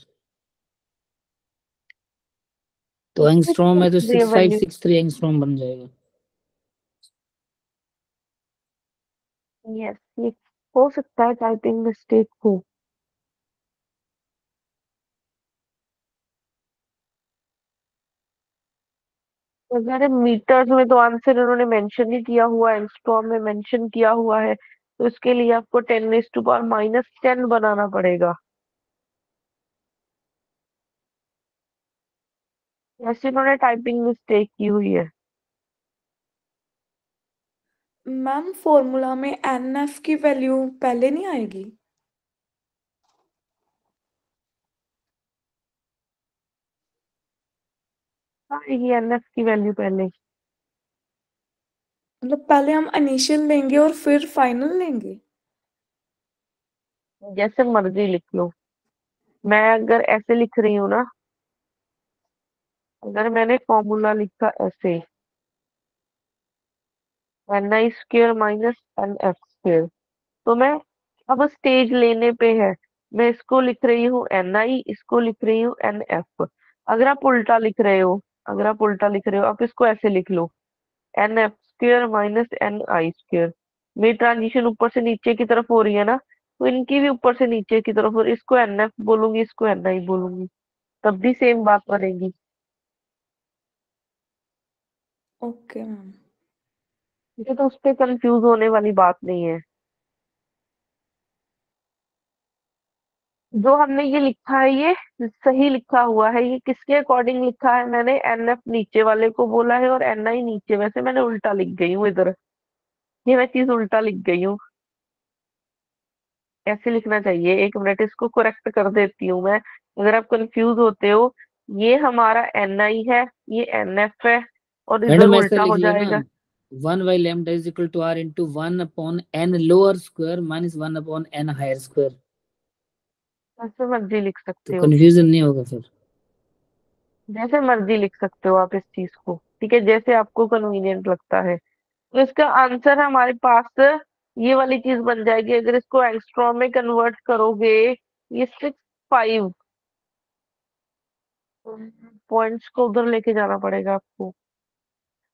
तो एंगस्ट्रॉम है तो वैल्यू। 6563 एंगस्ट्रॉम बन जाएगा। यस, ये हो सकता है टाइपिंग मिस्टेक हो। अगर मीटर्स में तो आंसर उन्होंने मेंशन नहीं किया हुआ, एंगस्ट्रॉम में मेंशन किया हुआ है, तो इसके लिए आपको 10⁻⁻10 बनाना पड़ेगा। ऐसे उन्होंने टाइपिंग मिस्टेक की हुई है। मैम फॉर्मूला में एनएफ की वैल्यू पहले नहीं आएगी? हाँ, ये एनएफ की वैल्यू पहले। मतलब पहले हम इनिशियल लेंगे और फिर फाइनल लेंगे? जैसे मर्जी लिख लो। मैं अगर ऐसे लिख रही हूँ ना, अगर मैंने फॉर्मूला लिखा ऐसे, Ni² - NF², तो मैं अब स्टेज लेने पे है। मैं इसको लिख रही हूँ Ni, इसको लिख रही हूँ Nf। अगर आप उल्टा लिख रहे हो, आप इसको ऐसे लिख लो, Nf square minus Ni square. मेरी ट्रांजिशन ऊपर से नीचे की तरफ हो रही है ना, तो इनकी भी ऊपर से नीचे की तरफ, और इसको Nf बोलूंगी, इसको Ni बोलूंगी, तब भी सेम बात बनेगी। Okay ma'am. ठीक है, तो उस पर कंफ्यूज होने वाली बात नहीं है। जो हमने ये लिखा है ये सही लिखा हुआ है। ये किसके अकॉर्डिंग लिखा है? मैंने Nf नीचे वाले को बोला है और Ni नीचे, वैसे मैंने उल्टा लिख गई हूँ इधर, ये मैं चीज उल्टा लिख गई हूँ। ऐसे लिखना चाहिए। एक मिनट, इसको करेक्ट कर देती हूँ मैं, अगर आप कंफ्यूज होते हो। ये हमारा Ni है, ये Nf है, और इधर मैडम ऐसे उल्टा लिख हो लेना, जाएगा। 1/λ is equal to r into 1/n lower square minus 1/n higher square, जैसे मर्जी लिख तो सकते हो, कंफ्यूजन नहीं होगा फिर। जैसे मर्जी लिख सकते हो आप इस चीज को, ठीक है, जैसे आपको कन्वीनियंट लगता है। तो इसका आंसर हमारे पास ये वाली चीज बन जाएगी। अगर इसको एंगस्ट्रॉम में कन्वर्ट करोगे, ये 6.5 पॉइंट्स को उधर लेके जाना पड़ेगा आपको।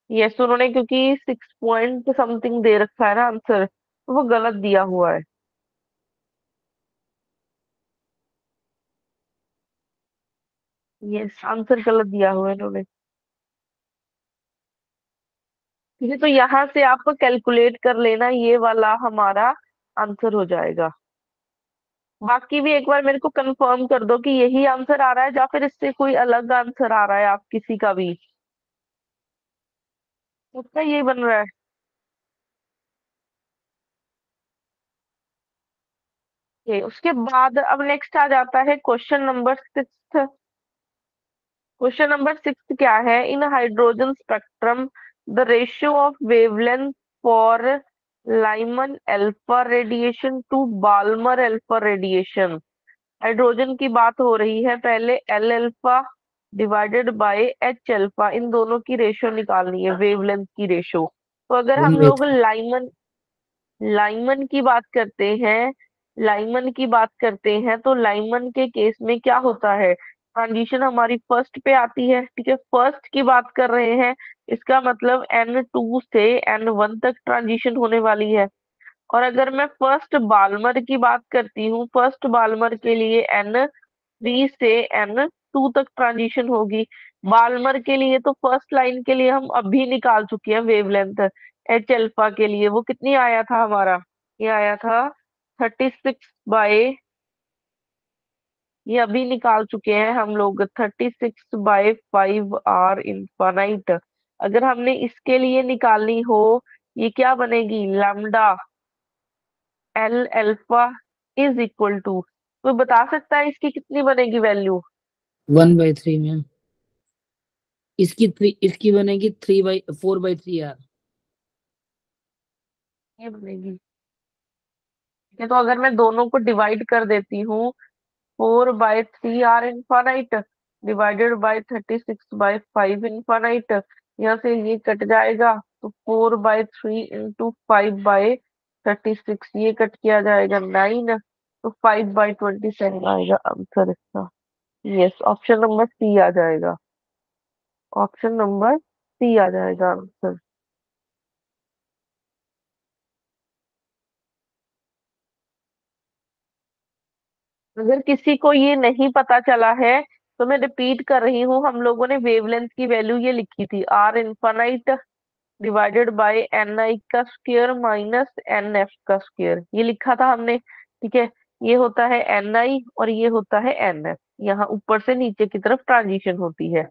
यस, उन्होंने क्योंकि 6 पॉइंट समथिंग दे रखा है ना आंसर, तो वो गलत दिया हुआ है। यस, आंसर गलत दिया हुआ है इन्होंने। ठीक है, तो यहाँ से आप कैलकुलेट कर लेना, ये वाला हमारा आंसर हो जाएगा। बाकी भी एक बार मेरे को कंफर्म कर दो कि यही आंसर आ रहा है या फिर इससे कोई अलग आंसर आ रहा है आप किसी का भी। सबका यही बन रहा है। उसके बाद अब नेक्स्ट आ जाता है क्वेश्चन नंबर 6। क्वेश्चन नंबर 6 क्या है? In hydrogen spectrum the ratio of wavelength for Lyman alpha radiation to Balmer alpha radiation. हाइड्रोजन की बात हो रही है, पहले L alpha divided by H alpha, इन दोनों की रेशियो निकालनी है, वेवलेंथ की रेशियो। तो अगर हम लोग 1/3। लाइमन की बात करते हैं, तो लाइमन के केस में क्या होता है? ट्रांजिशन हमारी फर्स्ट पे आती है, ठीक है, फर्स्ट की बात कर रहे हैं, इसका मतलब N2 से N1 तक ट्रांजिशन होने वाली है। और अगर मैं फर्स्ट बाल्मर की बात करती हूँ, फर्स्ट बाल्मर के लिए N3 से N2 तक ट्रांजिशन होगी। बाल्मर के लिए तो फर्स्ट लाइन के लिए हम अभी निकाल चुके हैं वेवलेंथ, एच अल्फा के लिए वो कितनी आया था हमारा? ये आया था 36 बाय, ये अभी निकाल चुके हैं हम लोग, 36/5 R इनफाइनाइट। अगर हमने इसके लिए निकालनी हो, ये क्या बनेगी? Lambda L alpha is equal to, कोई बता सकता है इसकी कितनी बनेगी वैल्यू? 1/3 मैम। इसकी बनेगी 4/3 r। ये बनेगी, ठीक है, तो अगर मैं दोनों को डिवाइड कर देती हूँ, 4/3 R infinite divided by 36/5 infinite, यहाँ से ये कट जाएगा, तो 4/3 इंटू 5/36, ये कट किया जाएगा 9, तो 5/27 आएगा आंसर इसका। यस, ऑप्शन नंबर सी आ जाएगा, ऑप्शन नंबर सी आ जाएगा आंसर। अगर किसी को ये नहीं पता चला है, तो मैं रिपीट कर रही हूँ, हम लोगों ने वेवलेंथ की वैल्यू ये लिखी थी, R infinite divided by Ni का स्क्वायर माइनस Nf का स्क्वायर, ये लिखा था हमने, ठीक है। ये होता है Ni और ये होता है Nf, यहाँ ऊपर से नीचे की तरफ ट्रांजिशन होती है।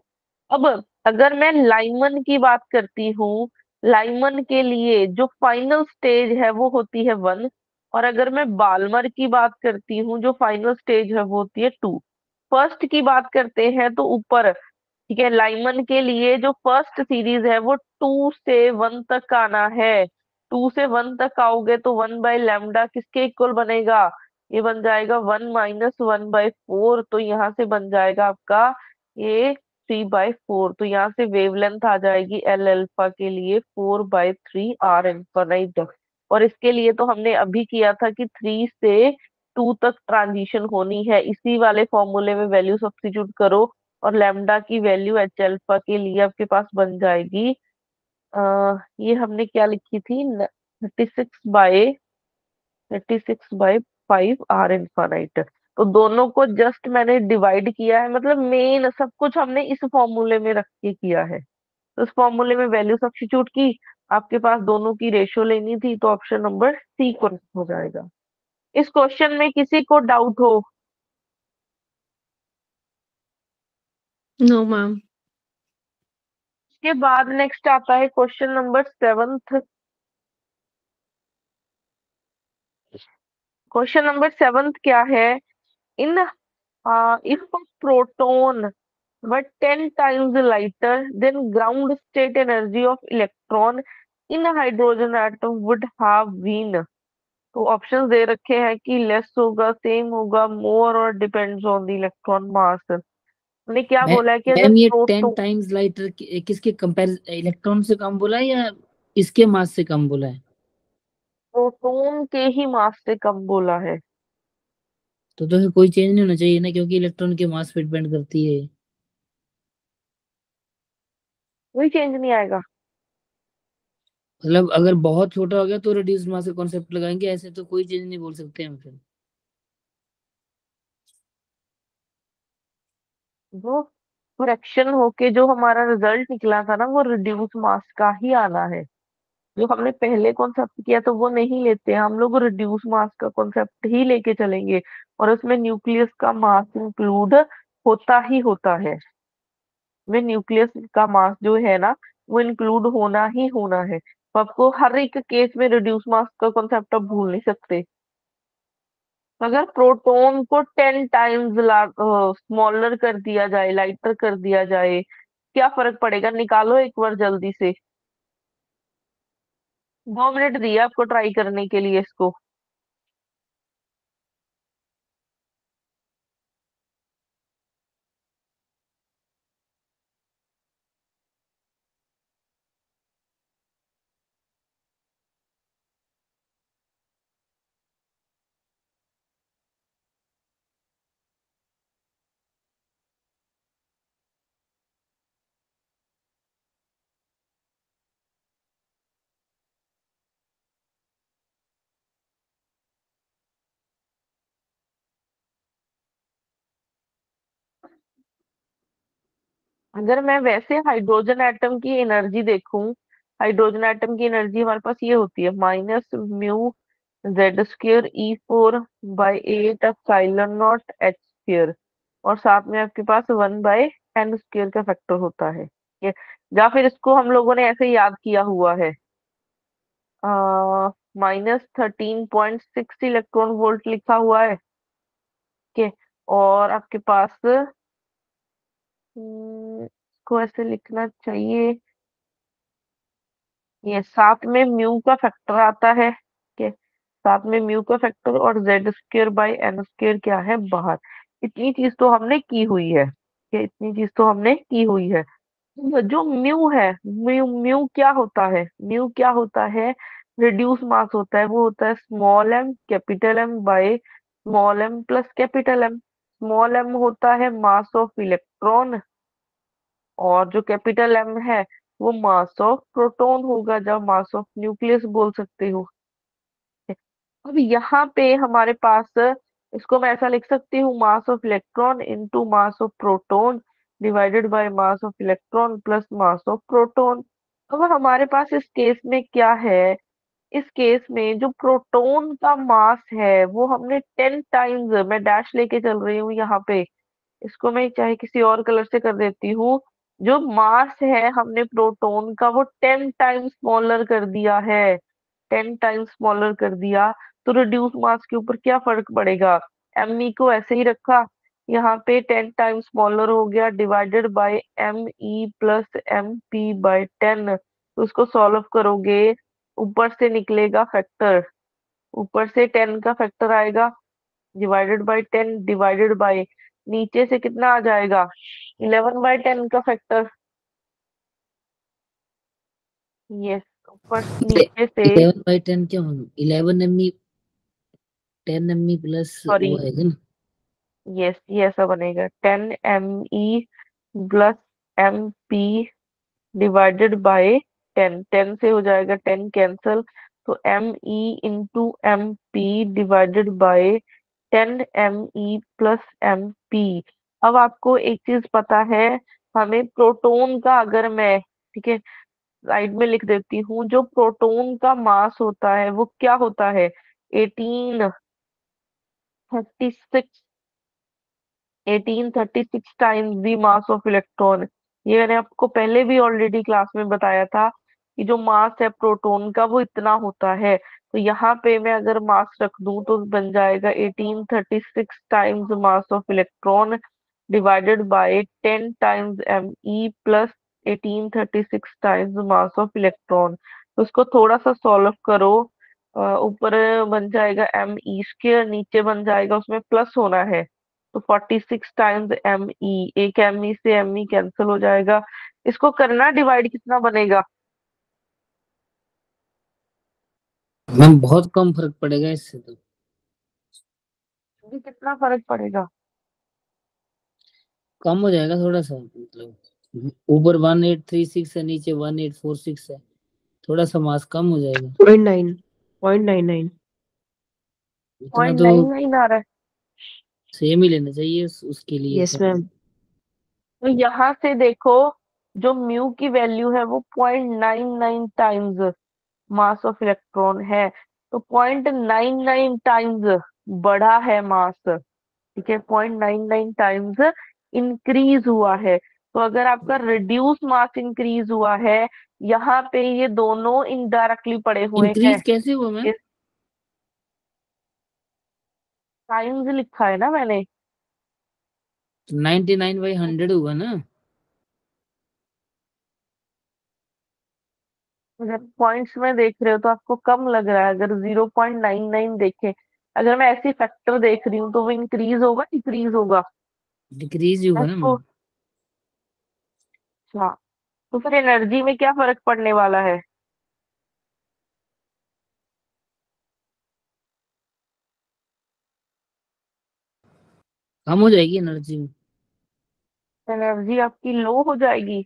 अब अगर मैं लाइमन की बात करती हूँ, लाइमन के लिए जो फाइनल स्टेज है वो होती है 1, और अगर मैं बाल्मर की बात करती हूँ, जो फाइनल स्टेज है वो होती है 2। फर्स्ट की बात करते हैं तो ऊपर, ठीक है, लाइमन के लिए जो फर्स्ट सीरीज है वो 2 से 1 तक आना है। 2 से 1 तक आओगे तो 1/λ किसके इक्वल बनेगा? ये बन जाएगा 1 - 1/4, तो यहाँ से बन जाएगा आपका ये 3/4। तो यहाँ से वेवलेंथ आ जाएगी एल अल्फा के लिए 4/3 R इनफाइनाइट। और इसके लिए तो हमने अभी किया था कि 3 से N2 तक ट्रांजिशन होनी है, इसी वाले फॉर्मूले में वैल्यू सब्स्टिट्यूट करो और लैम्डा की वैल्यू एच अल्फा के लिए आपके पास बन जाएगी। ये हमने क्या लिखी थी, 36/5 R इनफाइनाइट। तो दोनों को जस्ट मैंने डिवाइड किया है, मतलब मेन सब कुछ हमने इस फॉर्मूले में रख के किया है। तो इस फॉर्मूले में वैल्यू सब्स्टिट्यूट की, आपके पास दोनों की रेशियो लेनी थी, तो ऑप्शन नंबर सी करेक्ट हो जाएगा। इस क्वेश्चन में किसी को डाउट हो? No ma'am. इसके बाद नेक्स्ट आता है question number 7th। Question number 7th क्या है, इन if a proton were 10 times lighter than ground state energy of electron in a hydrogen atom would have been। तो ऑप्शंस दे रखे हैं कि लेस होगा, सेम होगा, मोर और depends on the electron mass. हमने क्या बोला है कि अगर मैम ये 10 प्रोटॉन टाइम्स लाइटर किसके कंपेयर, इलेक्ट्रॉन से कम बोला है या इसके मास से कम बोला है? प्रोटॉन के ही मास से कम बोला है। तो कोई चेंज नहीं होना चाहिए ना, क्योंकि इलेक्ट्रॉन के मास पे डिपेंड करती है। कोई चेंज नहीं आएगा। मतलब अगर बहुत छोटा हो गया तो रिड्यूस्ड मास का कॉन्सेप्ट लगाएंगे, ऐसे तो कोई चेंज नहीं बोल सकते हम फिर। वो करेक्शन होके जो हमारा रिजल्ट निकला था ना, वो रिड्यूस मास का ही आना है। जो हमने पहले कॉन्सेप्ट किया तो वो नहीं लेते, हम लोग रिड्यूस मास का कॉन्सेप्ट ही लेके चलेंगे, और उसमें न्यूक्लियस का मास इंक्लूड होता ही होता है। में न्यूक्लियस का मास जो है ना, वो इंक्लूड होना ही होना है। तो आपको हर एक केस में रिड्यूस मास का कॉन्सेप्ट आप भूल नहीं सकते। तो अगर प्रोटॉन को 10 टाइम्स स्मॉलर कर दिया जाए, लाइटर कर दिया जाए, क्या फर्क पड़ेगा? निकालो एक बार जल्दी से। 2 मिनट दिए आपको ट्राई करने के लिए इसको। अगर मैं वैसे हाइड्रोजन एटम की एनर्जी देखूं, हाइड्रोजन एटम की एनर्जी हमारे पास ये होती है -μZ²E4/8 और साथ में आपके पास 1/n² का फैक्टर होता है। ठीक है, या फिर इसको हम लोगों ने ऐसे याद किया हुआ है, -13.6 इलेक्ट्रॉन वोल्ट लिखा हुआ है। ठीक है, और आपके पास इसको ऐसे लिखना चाहिए, ये साथ में म्यू का फैक्टर आता है। ठीक है, साथ में म्यू का फैक्टर और Z²/n² क्या है, बाहर। इतनी चीज तो हमने की हुई है। ठीक है, इतनी चीज तो हमने की हुई है। जो म्यू है, म्यू म्यू क्या होता है, म्यू क्या होता है, रिड्यूस मास होता है। वो होता है small M capital M by small M plus capital M. Small M होता है मास ऑफ इलेक्ट्रॉन, और जो कैपिटल एम है वो मास ऑफ प्रोटॉन होगा, जब मास ऑफ न्यूक्लियस बोल सकते हो। अब यहाँ पे हमारे पास, इसको मैं ऐसा लिख सकती हूँ, mass of electron into mass of proton divided by mass of electron plus mass of proton. अब हमारे पास इस केस में क्या है, इस केस में जो प्रोटॉन का मास है वो हमने 10 टाइम्स, मैं डैश लेके चल रही हूँ यहाँ पे, इसको मैं चाहे किसी और कलर से कर देती हूँ। जो मास है हमने प्रोटॉन का वो 10 टाइम्स स्मॉलर कर दिया है, 10 टाइम्स स्मॉलर कर दिया। तो रिड्यूस मास के ऊपर क्या फर्क पड़ेगा, एमई को ऐसे ही रखा, यहाँ पे 10 टाइम्स स्मॉलर हो गया divided by ME plus MP/10। तो उसको सॉल्व करोगे, ऊपर से निकलेगा फैक्टर, ऊपर से 10 का फैक्टर आएगा डिवाइडेड बाय 10 डिवाइडेड बाय, नीचे से कितना आ जाएगा, 11/10 का फैक्टर। यस, ऊपर नीचे से 11/10 क्या, 11 एम 10 me प्लस सॉरी, वो आएगा ना। यस ये ऐसा बनेगा 10 me plus mp divided by 10। 10 से हो जाएगा 10 कैंसल, तो me into mp divided by 10 me plus mp। अब आपको एक चीज पता है, हमें प्रोटॉन का, अगर मैं, ठीक है, साइड में लिख देती हूँ, जो प्रोटॉन का मास होता है वो क्या होता है, 1836 1836 times the mass of electron. ये मैंने आपको पहले भी ऑलरेडी क्लास में बताया था कि जो मास है प्रोटॉन का वो इतना होता है। तो यहाँ पे मैं अगर मास रख दूं तो बन जाएगा 1836 times mass of electron divided by 10 times me plus 1836 times mass of electron. तो इसको थोड़ा सा सॉल्व करो। ऊपर बन जाएगा me², नीचे बन जाएगा, उसमें प्लस होना है, तो 46 टाइम्स me। एक me से me कैंसिल हो जाएगा। इसको करना डिवाइड, कितना बनेगा? मैम बहुत कम फर्क पड़ेगा इससे तो। ये कितना फर्क पड़ेगा? कम हो जाएगा थोड़ा सा, मतलब ऊपर 1836 है, नीचे 1846 है, थोड़ा सा मास कम हो जाएगा। 0.99 इतना पॉइंट तो नाइन नाइन आ रहा है। सेम ही लेना चाहिए उसके लिए यस तो। मैम। तो यहाँ से देखो, जो म्यू की वैल्यू है वो 0.99 टाइम्स मास ऑफ इलेक्ट्रॉन है। तो 0.99 टाइम्स बढ़ा है मास, ठीक है, 0.99 टाइम्स इंक्रीज हुआ है। तो अगर आपका रिड्यूस मास इंक्रीज हुआ है, यहाँ पे ये दोनों इनडायरेक्टली पड़े हुए हैं। इंक्रीज कैसे हुआ मैम? इस टाइम्स लिखा है ना मैंने। 99/100 हुआ ना। अगर पॉइंट्स में देख रहे हो तो आपको कम लग रहा है, अगर 0.99 देखे, अगर मैं ऐसी फैक्टर देख रही हूँ तो वो इंक्रीज होगा डिक्रीज होगा? डिक्रीज ही हुआ ना इसको, मैम। अच्छा, तो फिर एनर्जी में क्या फर्क पड़ने वाला है? कम हो जाएगी एनर्जी। एनर्जी आपकी लो हो जाएगी।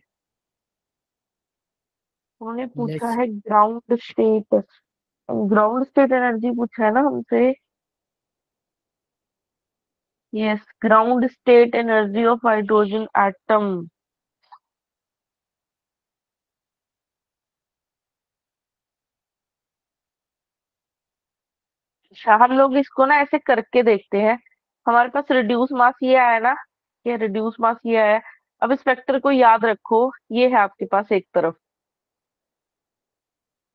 उन्होंने पूछा लेट्स है ground state, ground state energy पूछा है ना हमसे। Yes, ground state energy of hydrogen atom. अच्छा, हम लोग इसको ना ऐसे करके देखते हैं। हमारे पास रिड्यूस मास ये आया ना, ये रिड्यूस मास ये आया। अब इस फैक्टर को याद रखो, ये है आपके पास एक तरफ,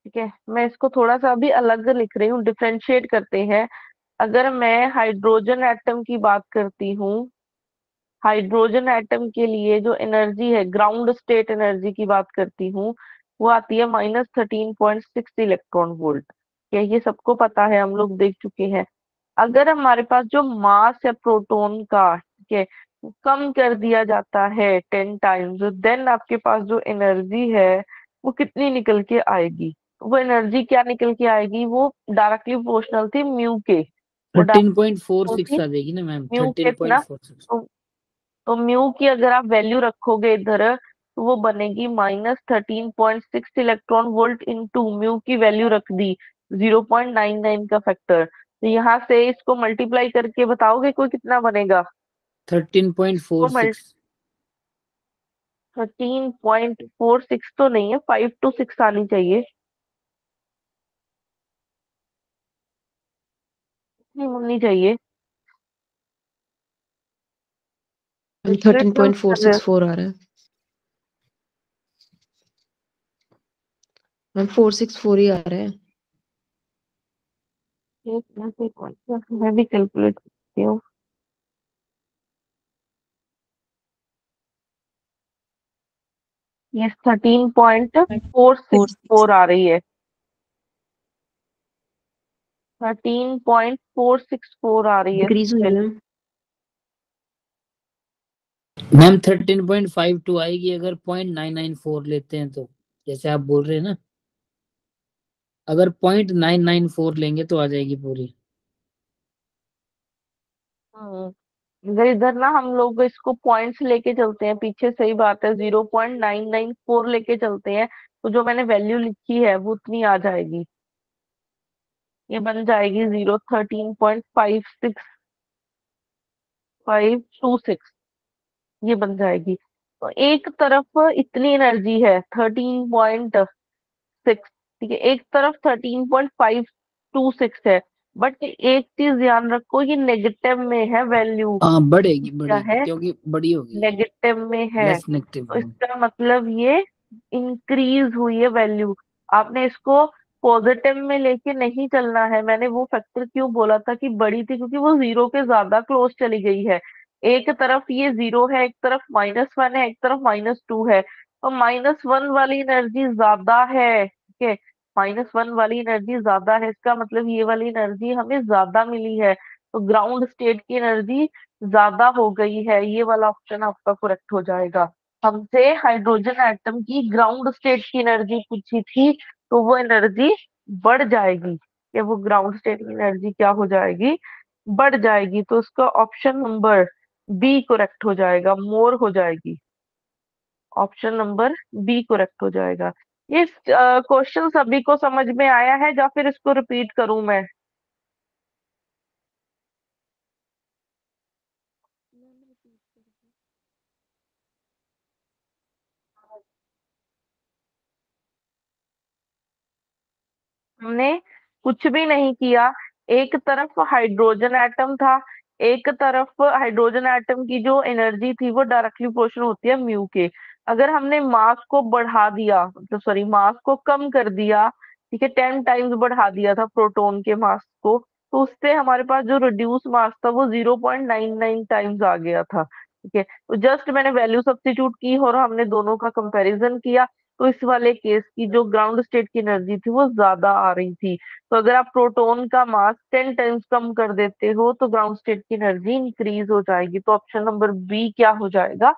ठीक है। मैं इसको थोड़ा सा अभी अलग लिख रही हूँ, डिफरेंशिएट करते हैं। अगर मैं हाइड्रोजन एटम की बात करती हूँ, हाइड्रोजन एटम के लिए जो एनर्जी है, ग्राउंड स्टेट एनर्जी की बात करती हूँ, वो आती है -13.6 इलेक्ट्रॉन वोल्ट। ये सबको पता है, हम लोग देख चुके हैं। अगर हमारे पास जो मास है प्रोटॉन का, ठीक है, वो कम कर दिया जाता है 10 टाइम्स, देन आपके पास जो एनर्जी है वो कितनी निकल के आएगी? वो एनर्जी क्या निकल के आएगी? वो डायरेक्टली प्रोपोर्शनल थी म्यू के, वो डायरेक्टली 13.46 थी आ जाएगी ना मैम, म्यू के थी ना। 13.46। तो म्यू की अगर आप वैल्यू रखोगे इधर, तो वो बनेगी -13.6 इलेक्ट्रॉन वोल्ट इंटू म्यू की वैल्यू रख दी 0.99 का फैक्टर। तो यहाँ से इसको मल्टीप्लाई करके बताओगे कोई कितना बनेगा? तो 13.46। 13.46 तो नहीं है, 5 to 6 आनी चाहिए, नहीं होनी चाहिए। कैलकुलेट कर रहे 13.464 आ रहा है मैम। 464 ही आ रहा है। हो, मैं भी कैलकुलेट करती हूँ। ये 13.464 आ रही है, 13.464 आ रही है डिक्रीज हुई फिर। मैम। मैम 13.52 आएगी अगर 0.994 लेते हैं तो, जैसे आप बोल रहे हैं ना, अगर 0.994 लेंगे तो आ जाएगी पूरी। अगर इधर ना हम लोग इसको पॉइंट्स लेके चलते हैं पीछे, सही बात है, 0.994 लेके चलते हैं, तो जो मैंने वैल्यू लिखी है वो उतनी आ जाएगी। ये बन जाएगी 013.56526, ये बन जाएगी। तो एक तरफ इतनी एनर्जी है 13.6, ठीक है, एक तरफ 13.526 है, बट एक चीज ध्यान रखो, ये नेगेटिव में है वैल्यू। हाँ बढ़ेगी क्या बढ़ेगी है? क्योंकि बड़ी हो गई है, नेगेटिव में है, लेस नेगेटिव। तो इसका मतलब ये इंक्रीज हुई है वैल्यू। आपने इसको पॉजिटिव में लेके नहीं चलना है। मैंने वो फैक्टर क्यों बोला था कि बड़ी थी, क्योंकि वो जीरो के ज्यादा क्लोज चली गई है। एक तरफ ये जीरो है, एक तरफ -1 है, एक तरफ -2 है, तो -1 वाली एनर्जी ज्यादा है, ठीक है, -1 वाली एनर्जी ज्यादा है, इसका मतलब ये वाली एनर्जी हमें ज्यादा मिली है, तो ग्राउंड स्टेट की एनर्जी ज्यादा हो गई है। ये वाला ऑप्शन आपका करेक्ट हो जाएगा। हमसे हाइड्रोजन एटम की ग्राउंड स्टेट की एनर्जी पूछी थी, तो वो एनर्जी बढ़ जाएगी, या वो ग्राउंड स्टेट की एनर्जी क्या हो जाएगी? बढ़ जाएगी। तो उसका ऑप्शन नंबर बी करेक्ट हो जाएगा, मोर हो जाएगी। ऑप्शन नंबर बी करेक्ट हो जाएगा। ये क्वेश्चन सभी को समझ में आया है या फिर इसको रिपीट करूं मैं? हमने कुछ भी नहीं किया। एक तरफ हाइड्रोजन एटम था, एक तरफ हाइड्रोजन एटम की जो एनर्जी थी वो डायरेक्टली प्रोपोर्शनल होती है म्यू के। अगर हमने मास को बढ़ा दिया, मतलब सॉरी, मास को कम कर दिया, ठीक है, 10 टाइम्स बढ़ा दिया था प्रोटॉन के मास को, तो उससे हमारे पास जो रिड्यूस मास था वो 0.99 टाइम्स आ गया था, ठीक है। तो जस्ट मैंने वैल्यू सब्स्टिट्यूट की और हमने दोनों का कंपैरिजन किया, तो इस वाले केस की जो ग्राउंड स्टेट की एनर्जी थी वो ज्यादा आ रही थी। तो अगर आप प्रोटॉन का मास 10 टाइम्स कम कर देते हो तो ग्राउंड स्टेट की एनर्जी इंक्रीज हो जाएगी। तो ऑप्शन नंबर बी क्या हो जाएगा?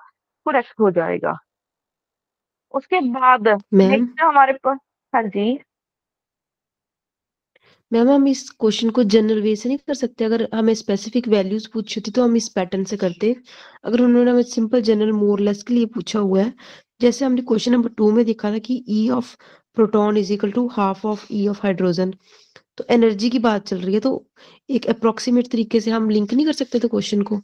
करेक्ट हो जाएगा। उसके बाद मैम नेक्स्ट हमारे पास, हाँ जी, मैम हम इस क्वेश्चन को जनरल वे से नहीं कर सकते? अगर हमें स्पेसिफिक वैल्यूज पूछी थी तो हम इस पैटर्न से करते। अगर उन्होंने हमें सिंपल जनरल मोर लेस के लिए पूछा हुआ है, जैसे हमने क्वेश्चन नंबर 2 में देखा था कि E of proton is equal to half of E of hydrogen, तो एनर्जी की बात चल रही है, तो एक अप्रोक्सीमेट तरीके से हम लिंक नहीं कर सकते थे क्वेश्चन को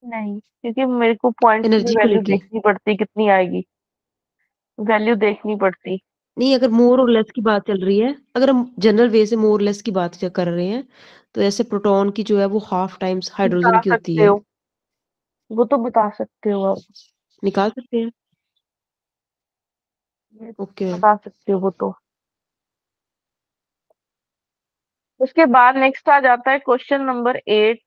नहीं, क्योंकि मेरे को पॉइंट्स की एनर्जी को वैल्यू लेके? देखनी पड़ती, कितनी आएगी, वैल्यू देखनी पड़ती। नहीं, अगर मोर और लेस की बात चल रही है, अगर हम जनरल वे से मोर लेस की बात कर रहे हैं, तो ऐसे प्रोटॉन की जो है वो हाफ टाइम्स हाइड्रोजन बता की होती सकते है। हो, वो तो बता सकते हो आप, निकाल सकते हैं? ये ओके मैम। बता सकते हो वो तो। उसके बाद नेक्स्ट आ जाता है क्वेश्चन नंबर 8।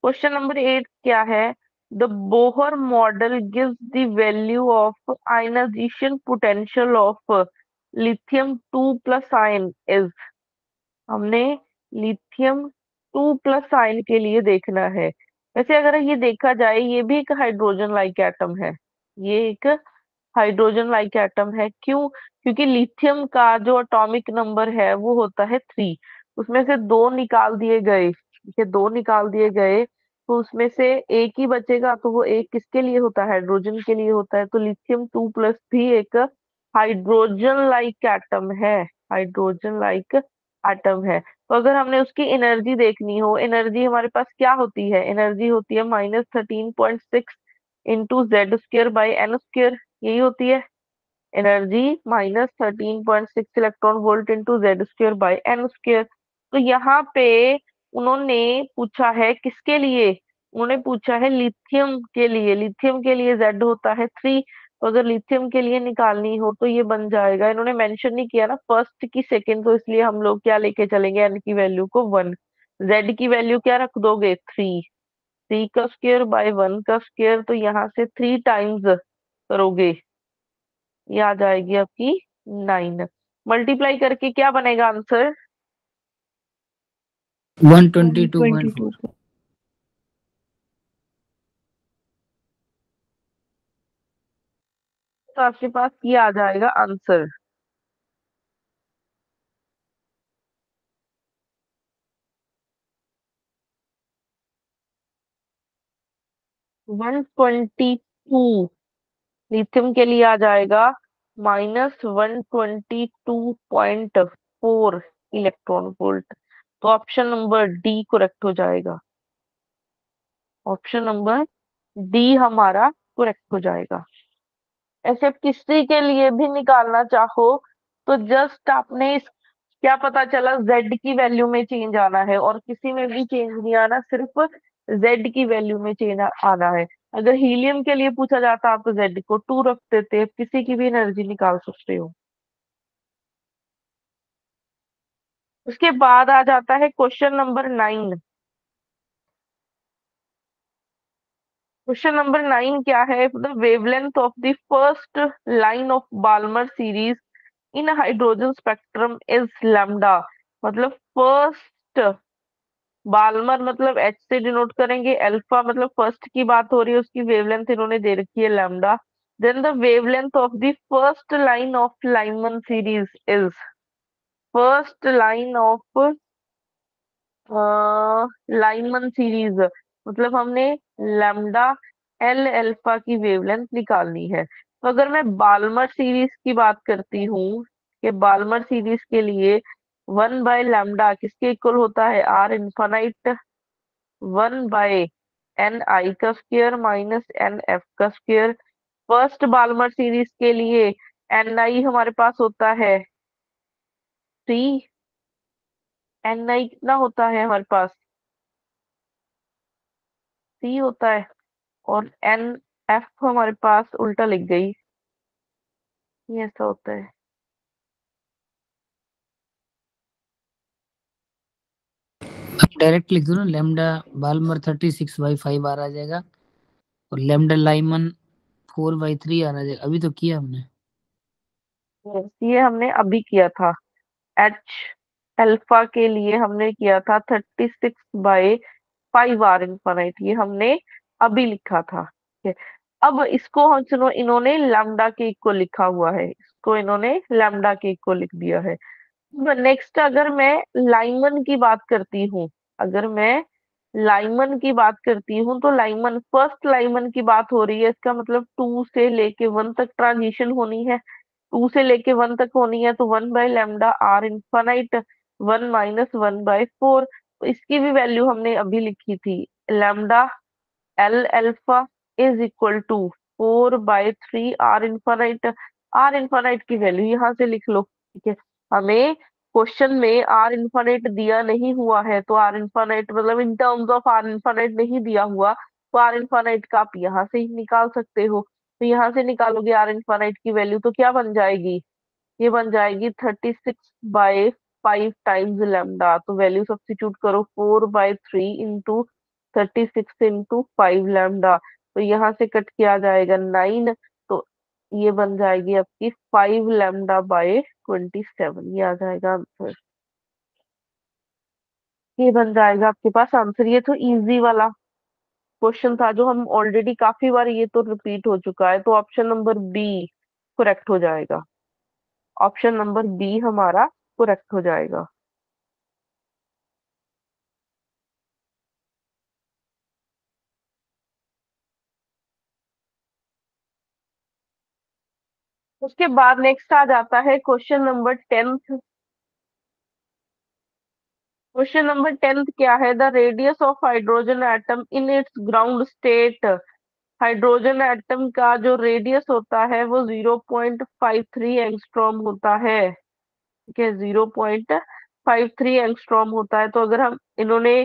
क्वेश्चन नंबर 8 क्या है? The Bohr model gives the value of ionization potential of lithium 2+ ion is. हमने लिथियम 2+ आयन के लिए देखना है। वैसे अगर ये देखा जाए, ये भी एक हाइड्रोजन लाइक एटम है, ये एक हाइड्रोजन लाइक एटम है। क्यों? क्योंकि लिथियम का जो एटॉमिक नंबर है वो होता है 3, उसमें से दो निकाल दिए गए, ठीक है, दो निकाल दिए गए, तो उसमें से एक ही बचेगा, तो वो एक किसके लिए होता है? हाइड्रोजन के लिए होता है। तो लिथियम 2+ भी एक हाइड्रोजन लाइक एटम है, हाइड्रोजन लाइक एटम है। तो अगर हमने उसकी एनर्जी देखनी हो, एनर्जी हमारे पास क्या होती है? एनर्जी होती है -13.6 इंटू Z² बाई N², यही होती है energy, -13.6 electron volt into Z² by N²। तो यहाँ पे उन्होंने पूछा है किसके लिए? उन्होंने पूछा है लिथियम के लिए। लिथियम के लिए Z होता है 3, तो अगर लिथियम के लिए निकालनी हो तो ये बन जाएगा। इन्होंने मेंशन नहीं किया ना फर्स्ट की सेकंड, तो इसलिए हम लोग क्या लेके चलेंगे? N की वैल्यू को 1, Z की वैल्यू क्या रख दोगे? 3, 3 का स्क्वायर बाई 1 का स्क्वायर, तो यहाँ से 3 टाइम्स करोगे, ये आ जाएगी आपकी 9। मल्टीप्लाई करके क्या बनेगा आंसर? 122.4। तो आपके पास ये आ जाएगा आंसर। 122 लिथियम के लिए आ जाएगा -122.4 इलेक्ट्रॉन वोल्ट। तो ऑप्शन नंबर डी करेक्ट हो जाएगा। ऑप्शन नंबर डी हमारा करेक्ट हो जाएगा। ऐसे आप किसी के लिए भी निकालना चाहो तो जस्ट आपने क्या पता चला z की वैल्यू में चेंज आना है, और किसी में भी चेंज नहीं आना, सिर्फ z की वैल्यू में चेंज आना है। अगर हीलियम के लिए पूछा जाता आप तो z को 2 रख देते, किसी की भी एनर्जी निकाल सकते हो। उसके बाद आ जाता है क्वेश्चन नंबर 9। क्वेश्चन नंबर 9 क्या है? The wavelength of the first line of Balmer series in hydrogen spectrum is lambda. मतलब फर्स्ट बाल्मर मतलब एच से डिनोट करेंगे, अल्फा मतलब फर्स्ट की बात हो रही है, उसकी वेवलेंथ इन्होंने दे रखी है lambda. Then the wavelength of the first line of Lyman series is, first line of Lyman series मतलब हमने लैम्डा एल अल्फा की वेवलेंथ निकालनी है। तो अगर मैं बाल्मर सीरीज की बात करती हूँ कि बाल्मर सीरीज के लिए 1/लैम्डा किसके इक्वल होता है? आर इन्फानाइट 1/ni का स्क्वायर माइनस NF का स्क्वायर। फर्स्ट बाल्मर सीरीज के लिए Ni हमारे पास होता है 3, Ni कितना होता है हमारे पास? 3 होता है, और NF हमारे पास उल्टा लिख गई, ये ऐसा होता है। डायरेक्ट लिख दो ना, लैम्डा बाल्मर 36/5 आ जाएगा, और लैम्डा लाइमन 4/3 आ जाएगा। अभी तो किया हमने। ये हमने अभी किया था। एच अल्फा के लिए हमने किया था 36/5 आर इनफाइनाइट, ये हमने अभी लिखा था। ठीक है, अब इसको हम सुनो, इन्होंने लैम्डा के इक्वल लिखा हुआ है, इसको इन्होंने लैम्डा के इक्वल लिख दिया है। नेक्स्ट अगर मैं लाइमन की बात करती हूँ, अगर मैं लाइमन की बात करती हूँ तो लाइमन फर्स्ट लाइमन की बात हो रही है, इसका मतलब 2 से लेके 1 तक ट्रांजिशन होनी है। 2 से लेके 1 तक होनी है तो 1/लैम्डा आर इनफाइनाइट 1 - 1/4। तो इसकी भी वैल्यू हमने अभी लिखी थी, lambda L alpha is equal to 4/3 R infinite. R infinite की वैल्यू यहाँ से लिख लो। ठीक है, हमें क्वेश्चन में आर इनफाइनाइट दिया नहीं हुआ है, तो आर इनफाइनाइट मतलब in terms of R infinite नहीं दिया हुआ, तो आर इनफाइनाइट का आप यहाँ से ही निकाल सकते हो। तो यहाँ से निकालोगे आर इनफाइनाइट की वैल्यू तो क्या बन जाएगी? ये बन जाएगी 36/5 टाइम्स लैम्डा। तो वैल्यू सब्स्टिट्यूट करो, 4/3 इंटू 36 इंटू 5 लैम्डा, तो यहाँ से कट के आ जाएगा 9। तो ये बन जाएगी आपकी 5 लैम्डा/27, ये आ जाएगा आंसर। ये बन जाएगा आपके पास आंसर। ये तो इजी वाला क्वेश्चन था जो हम ऑलरेडी काफी बार, ये तो रिपीट हो चुका है, तो ऑप्शन नंबर बी करेक्ट हो जाएगा। ऑप्शन नंबर बी हमारा करेक्ट हो जाएगा। उसके बाद नेक्स्ट आ जाता है question number 10th। Question number 10th क्या है? The radius of hydrogen atom in its ground state. Hydrogen atom का जो रेडियस होता है वो 0.53 एंगस्ट्रॉम होता है। ठीक है, 0.53 एंगस्ट्रॉम होता है। तो अगर हम, इन्होंने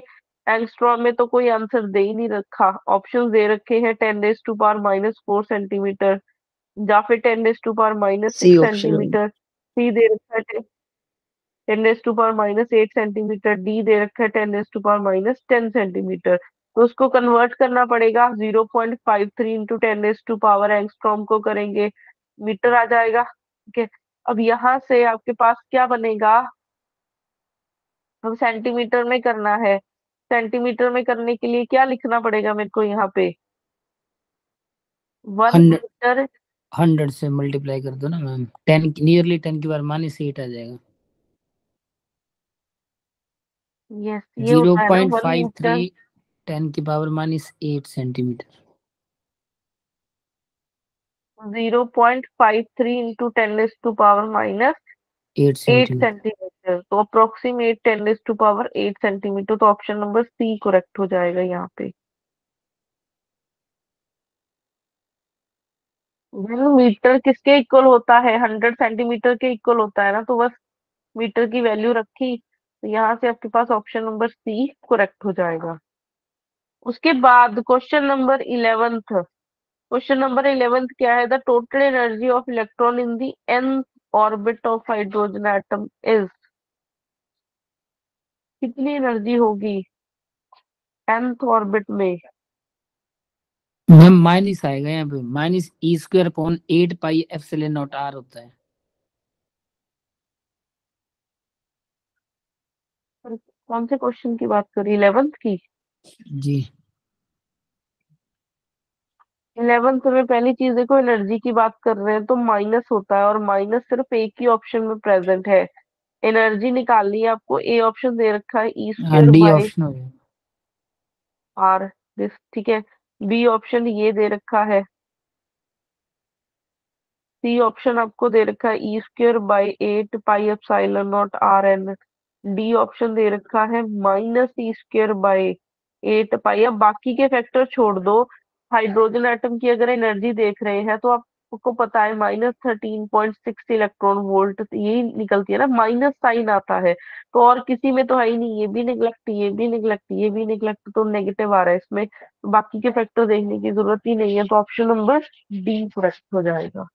एंगस्ट्रॉम में तो कोई आंसर दे ही नहीं रखा, ऑप्शन दे रखे हैं 10⁻⁻⁴ सेंटीमीटर, या फिर 10⁻⁻⁶ सी ऑप्शन होगी। सेंटीमीटर, सी दे रखा है 10⁻⁸ सेंटीमीटर, डी दे रखा है 10⁻⁻10 सेंटीमीटर। तो उसको कन्वर्ट करना पड़ेगा, 0.53 इंटू 10⁻⁻ एंगस्ट्रॉम को करेंगे, मीटर आ जाएगा। ठीक है, अब यहाँ से आपके पास क्या बनेगा? अब सेंटीमीटर में करना है, सेंटीमीटर में करने के लिए क्या लिखना पड़ेगा मेरे को यहाँ पे? 1 100 मीटर। 100 से मल्टीप्लाई कर दो ना मैम, 10 नियरली 10 की बार -8 आ जाएगा। यस, ये जीरो होता है ना पॉइंट 1 फाइव थ्री मीटर। 10 की power -8 centimetre. 0.53 into 10⁻⁻8 8 centimetre. Centimetre, तो अप्रोक्सीमेट 10⁻8 सेंटीमीटर, तो ऑप्शन नंबर सी करेक्ट हो जाएगा यहाँ पे। मीटर किसके इक्वल होता है? 100 सेंटीमीटर के इक्वल होता है ना, तो बस मीटर की वैल्यू रखी, तो यहाँ से आपके पास ऑप्शन नंबर सी करेक्ट हो जाएगा। उसके बाद question number 11th। Question number 11th क्या है? The total energy of electron in the nth orbit of hydrogen atom is. कितनी एनर्जी होगी nth ऑर्बिट में? मैम माइनस आएगा यहाँ पे, -e²/8πε0r होता है। कौन से क्वेश्चन की बात करी? 11th की? जी। 11th में पहली चीज देखो, एनर्जी की बात कर रहे हैं तो माइनस होता है, और माइनस सिर्फ एक ही ऑप्शन में प्रेजेंट है। एनर्जी निकालनी है आपको, ए ऑप्शन दे रखा है ई हाँ, स्क्वायर डी बाय ऑप्शन हो गया। आर दिस, ठीक है। बी ऑप्शन ये दे रखा है, सी ऑप्शन आपको दे रखा है E²/8πε0 डी ऑप्शन दे रखा है -E²/8π। अब बाकी के फैक्टर छोड़ दो, हाइड्रोजन एटम की अगर एनर्जी देख रहे हैं तो आपको पता है -13.6 इलेक्ट्रॉन वोल्ट यही निकलती है ना, माइनस साइन आता है, तो और किसी में तो है ही नहीं। ये भी निगलेक्ट, ये भी निगलेक्ट, ये भी निगलेक्ट, तो नेगेटिव आ रहा है इसमें, तो बाकी के फैक्टर देखने की जरूरत ही नहीं है, तो ऑप्शन नंबर डी करेक्ट हो जाएगा।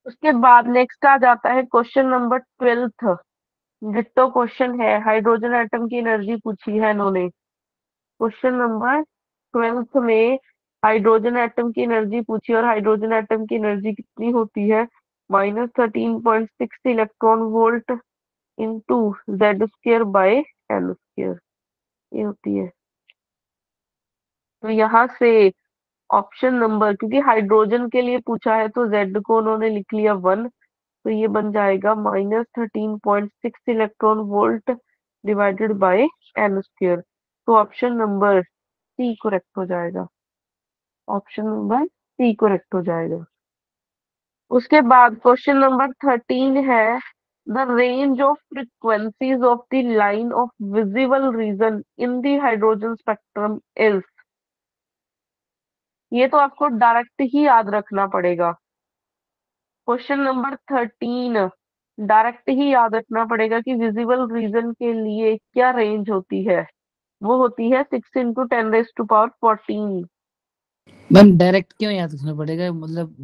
उसके बाद नेक्स्ट आ जाता है question number 12th। Ditto question है, हाइड्रोजन एटम की एनर्जी पूछी है इन्होंने। क्वेश्चन नंबर 12th में हाइड्रोजन एटम की एनर्जी पूछी, और हाइड्रोजन एटम की एनर्जी कितनी होती है? -13.6 electron volt into Z² bye L², ये होती है। तो यहाँ से ऑप्शन नंबर, क्योंकि हाइड्रोजन के लिए पूछा है तो Z को उन्होंने लिख लिया 1, तो ये बन जाएगा -13.6 electron volt divided by L², तो ऑप्शन नंबर सी करेक्ट हो जाएगा। ऑप्शन नंबर सी करेक्ट हो जाएगा। उसके बाद क्वेश्चन नंबर 13 है, the range of frequencies of the line of visible region in the hydrogen spectrum is. ये तो आपको डायरेक्ट ही याद रखना पड़ेगा। क्वेश्चन नंबर 13 डायरेक्ट ही याद रखना पड़ेगा कि विजिबल रीजन के लिए क्या रेंज होती है। वो होती है 6 × 10⁻14। मैम डायरेक्ट क्यों याद रखना पड़ेगा? मतलब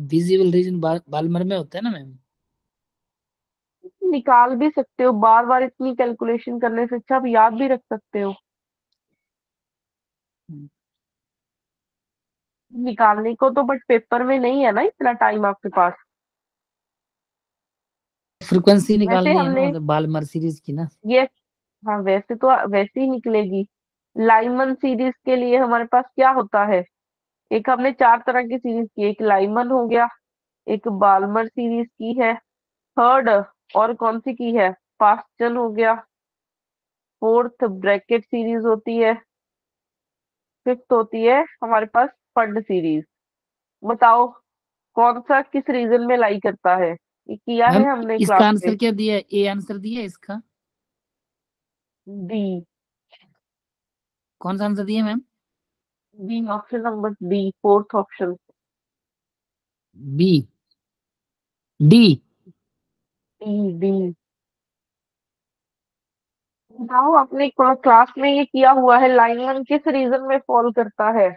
विजिबल रीजन बालमर में होता है ना मैम। निकाल भी सकते हो, बार बार इतनी कैलकुलेशन करने से अच्छा आप याद भी रख सकते हो। निकालने को तो, बट पेपर में नहीं है ना इतना टाइम आपके पास। फ्रीक्वेंसी वैसे निकालनी है ना, हमने मतलब बालमर सीरीज की ना। ये, हाँ वैसे तो वैसे ही निकलेगी। लाइमन सीरीज के लिए हमारे पास क्या होता है? एक हमने 4 तरह की सीरीज की, एक लाइमन हो गया, एक बाल्मर सीरीज की है, थर्ड और कौन सी की है? पास्टन हो गया, फोर्थ ब्रैकेट सीरीज होती है, फिफ्थ होती है हमारे पास फंड सीरीज। बताओ कौन सा किस रीजन में लाई करता है? ये किया मैम है हमने इसका क्लास में। आंसर क्या दिया है? ए आंसर दिया है इसका? डी। कौन सा आंसर दिया ma'am? B option number D, fourth option. B, D. D D. बताओ आपने क्लास में ये किया हुआ है, लाइनमैन किस रीजन में फॉल करता है?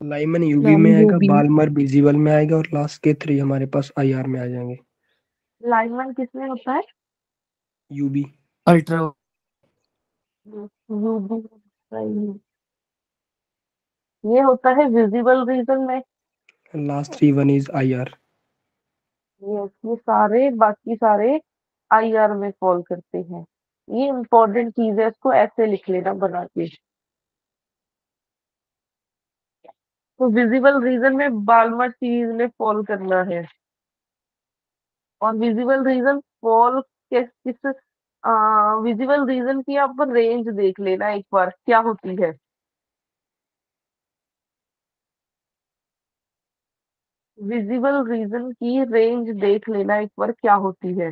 लाइमन यूवी मैम में आएगा, यूबी। बालमर विजिबल में आएगा, और लास्ट के 3 हमारे पास आईआर में आ जाएंगे। लाइनमैन किस में होता है? यूबी। अल्ट्रा। यूबी। ये होता है विजिबल रीजन में। Last 3 one is IR. ये सारे बाकी सारे आईआर में फॉल करते हैं। ये इंपॉर्टेंट चीज है, इसको ऐसे लिख लेना बना के। तो विजिबल रीजन में बाल्मर सीरीज में फॉल करना है, और विजिबल रीजन फॉल किस किस विजिबल रीजन की आप रेंज देख लेना एक बार क्या होती है। विजिबल रीजन की रेंज देख लेना एक बार क्या होती है।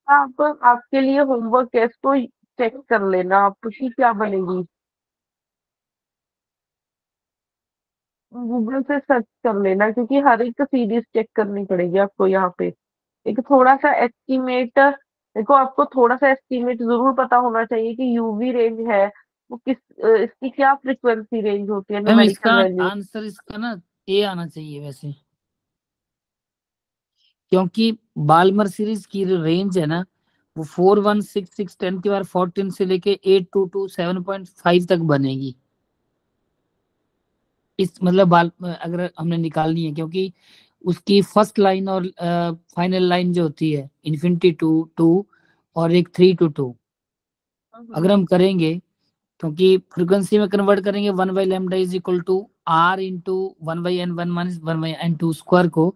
आप आपके लिए होमवर्क है, इसको चेक कर लेना आप उसकी क्या बनेगी। गूगल से सर्च कर लेना क्योंकि हर एक सीरीज चेक करनी पड़ेगी आपको यहाँ पे। एक थोड़ा सा एस्टिमेट, देखो आपको थोड़ा सा एस्टिमेट जरूर पता होना चाहिए कि यूवी रेंज है वो इसकी क्या फ्रिक्वेंसी रेंज होती है, मैम इसका न्यूमेरिकल वैल्यू। आंसर इसका ना ए आना चाहिए वैसे, क्योंकि बाल्मर सीरीज की जो रेंज है ना वो 4 1 6 6 10 के बाद 14 से लेके 8 2 2 7.5 तक बनेगी। इस मतलब अगर हमने निकालनी है, क्योंकि उसकी फर्स्ट लाइन और फाइनल लाइन जो होती है इन्फिनिटी टू टू और एक 3 to 2, अगर हम करेंगे क्योंकि फ्रिक्वेंसी में कन्वर्ट करेंगे 1/λ is equal to R into 1/n1 - 1/n2 square को,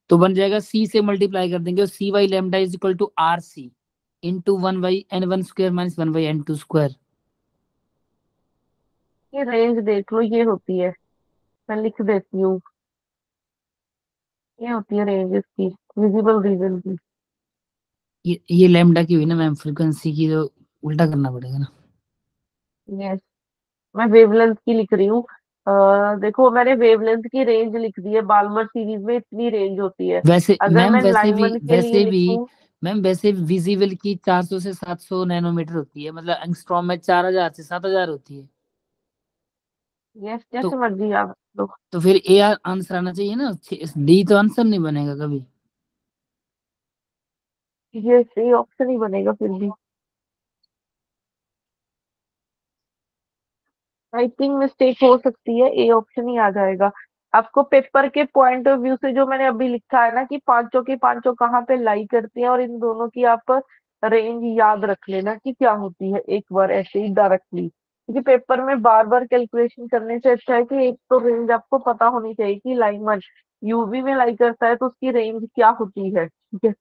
तो बन जाएगा सी से मल्टीप्लाई कर देंगे और C/λ is equal to R C into 1/n1 square - 1/n2 square. ये रेंज देख लो, ये होती है, मैं लिख देती हूँ। ये होती है रेंज इसकी, विजिबल रीजन की। ये लैम्डा की हुई ना मैम, फ्रिक्वेंसी की तो उल्टा करना पड़ेगा ना। यस, मैं वेवलेंथ की लिख रही हूँ। देखो मैंने वेवलेंथ की रेंज लिख दी है, बाल्मर सीरीज में इतनी रेंज होती है। वैसे अगर मैम मैं लाइमन के लिए वैसे भी लिखूं, मैम वैसे विजिबल की 400 से 700 नैनोमीटर होती है, मतलब एंगस्ट्रॉम में 4000 से 7000 होती है। यस तो जैसे मर्जी आप लोग। तो फिर ए आंसर आना चाहिए ना, डी तो आंसर नहीं बनेगा कभी। ये सही ऑप्शन ही बनेगा फिर भी। टाइपिंग मिस्टेक हो सकती है, ए ऑप्शन ही आ जाएगा। आपको पेपर के पॉइंट ऑफ व्यू से जो मैंने अभी लिखा है ना कि पांचों की पांचों कहाँ पे लाई करती हैं, और इन दोनों की आप रेंज याद रख लेना कि क्या होती है एक बार ऐसे ही डायरेक्टली, क्योंकि पेपर में बार बार कैलकुलेशन करने से अच्छा है कि एक तो रेंज आपको पता होनी चाहिए कि लाइमन यूवी में लाई करता है तो उसकी रेंज क्या होती है, ठीक है।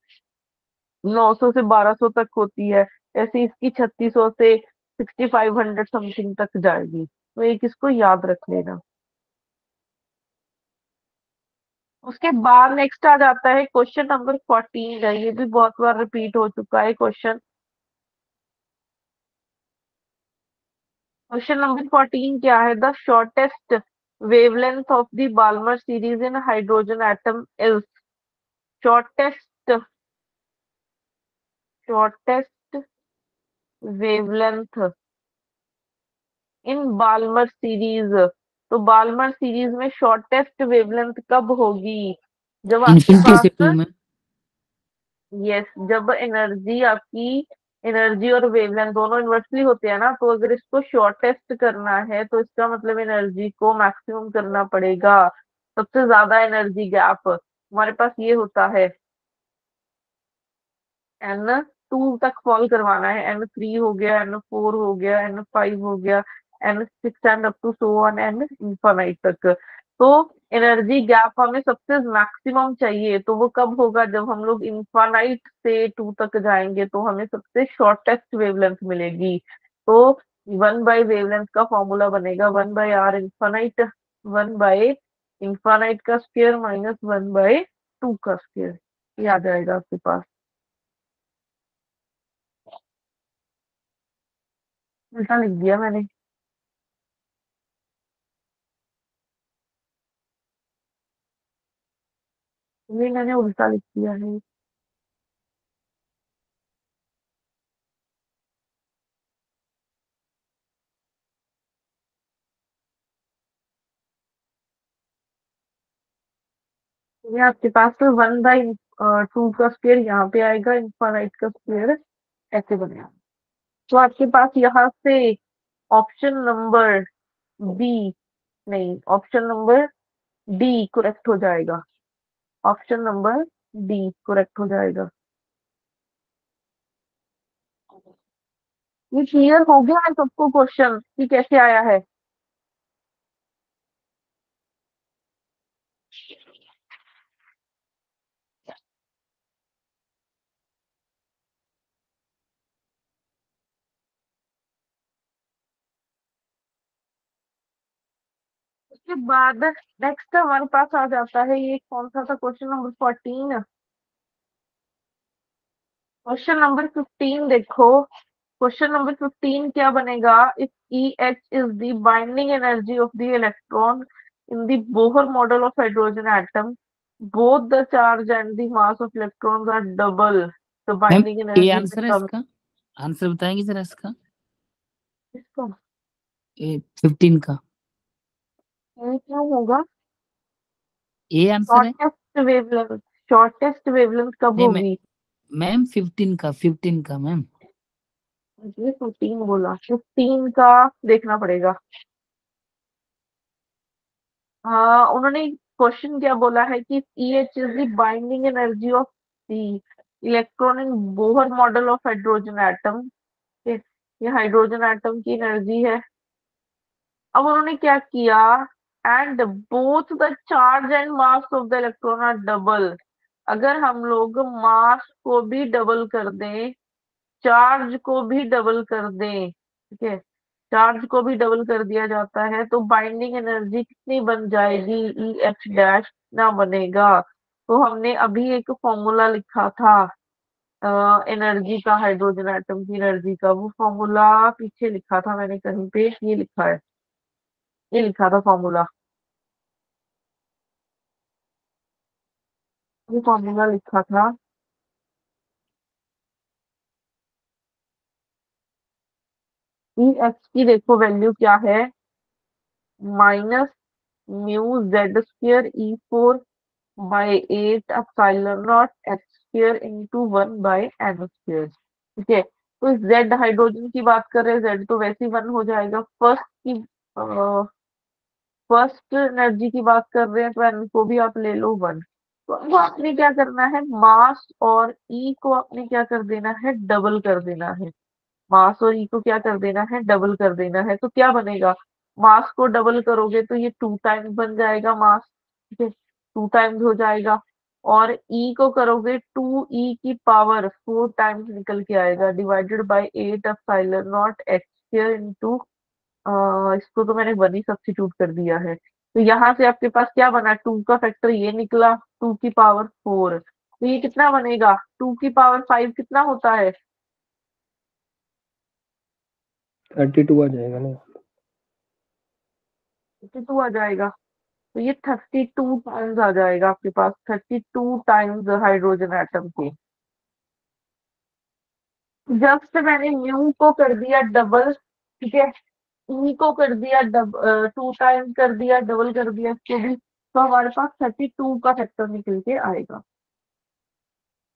900 से 1200 तक होती है, ऐसे इसकी 3600 से 6500 समथिंग तक जाएगी, तो एक इसको याद रख लेना। उसके बाद नेक्स्ट आ जाता है क्वेश्चन नंबर 14 है, ये भी बहुत बार रिपीट हो चुका है क्वेश्चन। क्वेश्चन नंबर 14 क्या है, the shortest wavelength of the Balmer series in hydrogen atom is. Shortest, shortest wavelength in Balmer series, तो बाल्मर सीरीज में शॉर्टेस्ट वेवलेंथ कब होगी, जब आपके इन्फिनिटी से पास, 2 में। यस, जब एनर्जी आपकी, एनर्जी और वेवलेंथ दोनों इन्वर्सली होते हैं ना, तो अगर इसको शॉर्टेस्ट करना है तो इसका मतलब एनर्जी को मैक्सिमम करना पड़ेगा, सबसे ज्यादा एनर्जी गैप हमारे पास ये होता है। N2 तक फॉल करवाना है, N3 हो गया, N4 हो गया, N5 हो गया, N6 and up to so on N infinite तक। तो एनर्जी गैप हमें सबसे मैक्सिमम चाहिए, तो वो कब होगा, जब हम लोग इंफाइनाइट से 2 तक जाएंगे तो हमें सबसे शॉर्टेस्ट वेवलेंथ मिलेगी। तो 1/वेवलेंथ का फॉर्मूला बनेगा 1/r इंफाइनाइट, 1/इंफाइनाइट का स्क्वायर माइनस 1/2 का स्क्वायर, ये आ जाएगा आपके पास। उल्टा लिख दिया मैंने, ये मैंने उल्टा लिख दिया है। ये आपके पास 1/2 का स्क्वायर यहाँ पे आएगा, इंफाइनाइट का स्क्वायर ऐसे बनेगा। तो आपके पास यहाँ से ऑप्शन नंबर बी, नहीं ऑप्शन नंबर डी करेक्ट हो जाएगा, ऑप्शन नंबर डी करेक्ट हो जाएगा। ये क्लियर हो गया है सबको क्वेश्चन कि कैसे आया है। उसके बाद नेक्स्ट हमारे पास आ जाता है, ये कौन सा था, क्वेश्चन नंबर 14। क्वेश्चन नंबर 15 देखो। क्वेश्चन नंबर 15 क्या बनेगा? If E H is the binding energy of the electron in the Bohr model of hydrogen atom, both the charge and the mass of electrons are double, the ma'am binding ये energy answer है becomes इसका, answer बताएंगे जरा इसका, इसका ये 15 का ये क्यों होगा? ये आंसर है। शॉर्टेस्ट वेवलेंथ, शॉर्टेस्ट वेवलेंथ कब नहीं होगी? मैम 15 का मैम। ये 15 बोला, 15 का देखना पड़ेगा। हाँ, उन्होंने क्वेश्चन क्या बोला है कि EH is the binding energy of the electron in Bohr model of hydrogen atom. ये हाइड्रोजन एटम की एनर्जी है। अब उन्होंने क्या किया? And both the charge and mass of the electron are double. अगर हम लोग मास को भी डबल कर दें, चार्ज को भी डबल कर दें, ठीक है, चार्ज को भी डबल कर दिया जाता है, तो बाइंडिंग एनर्जी कितनी बन जाएगी? EH डैश ना बनेगा। तो हमने अभी एक फॉर्मूला लिखा था एनर्जी का, हाइड्रोजन एटम की एनर्जी का, वो फॉर्मूला पीछे लिखा था मैंने कहीं पे, ये लिखा है, ये लिखा था फॉर्मूला, ये फॉर्मूला लिखा था। EH की देखो वैल्यू क्या है, minus mu Z square E4 by 8 epsilon not H square into 1 by N square. ठीक है, तो जेड हाइड्रोजन की बात कर रहे हैं, जेड तो वैसे ही 1 हो जाएगा। फर्स्ट एनर्जी की बात कर रहे हैं, तो एन को भी आप ले लो 1। तो अब आपने क्या करना है, मास और ई को आपने क्या कर देना है, डबल कर देना है। मास और ई को क्या कर देना है, डबल कर देना है। तो क्या बनेगा? मास को डबल करोगे तो ये 2 टाइम्स बन जाएगा मास, ठीक है, 2 टाइम्स हो जाएगा। और ई को करोगे 2e की पावर 4 टाइम्स निकल के आएगा, divided by 8 epsilon not H square into, इसको तो मैंने 1 ही सब्स्टिट्यूट कर दिया है। तो यहाँ से आपके पास क्या बना, 2 का फैक्टर ये निकला, 2 की पावर 4। तो ये कितना बनेगा, 2 की पावर 5 कितना होता है? 32 आ जाएगा ना। 32 आ जाएगा। तो ये 32 टाइम्स आ जाएगा आपके पास, 32 टाइम्स हाइड्रोजन एटम के। जस्ट मैंने म्यू को कर दिया डबल, ठीक है, ई को कर दिया 2 टाइम्स कर दिया, डबल कर दिया इसको भी, तो हमारे पास 32 का फैक्टर निकल के आएगा।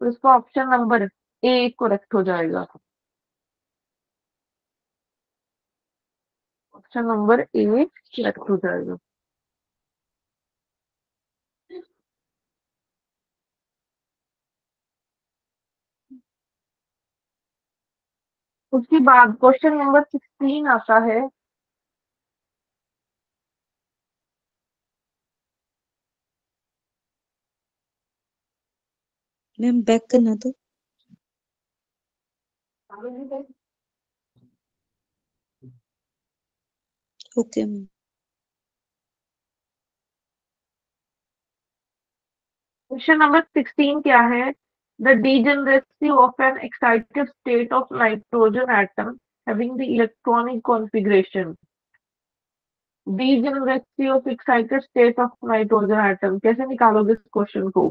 तो इसका ऑप्शन नंबर ए करेक्ट हो जाएगा। ऑप्शन नंबर ए करेक्ट हो जाएगा। उसके बाद क्वेश्चन नंबर 16 आता है। मैम बैक करना तो। Okay ma'am. क्वेश्चन नंबर 16 क्या है? The degeneracy of an excited state of nitrogen atom having the electronic configuration, degeneracy of excited state of nitrogen atom, कैसे निकालोगे इस क्वेश्चन को?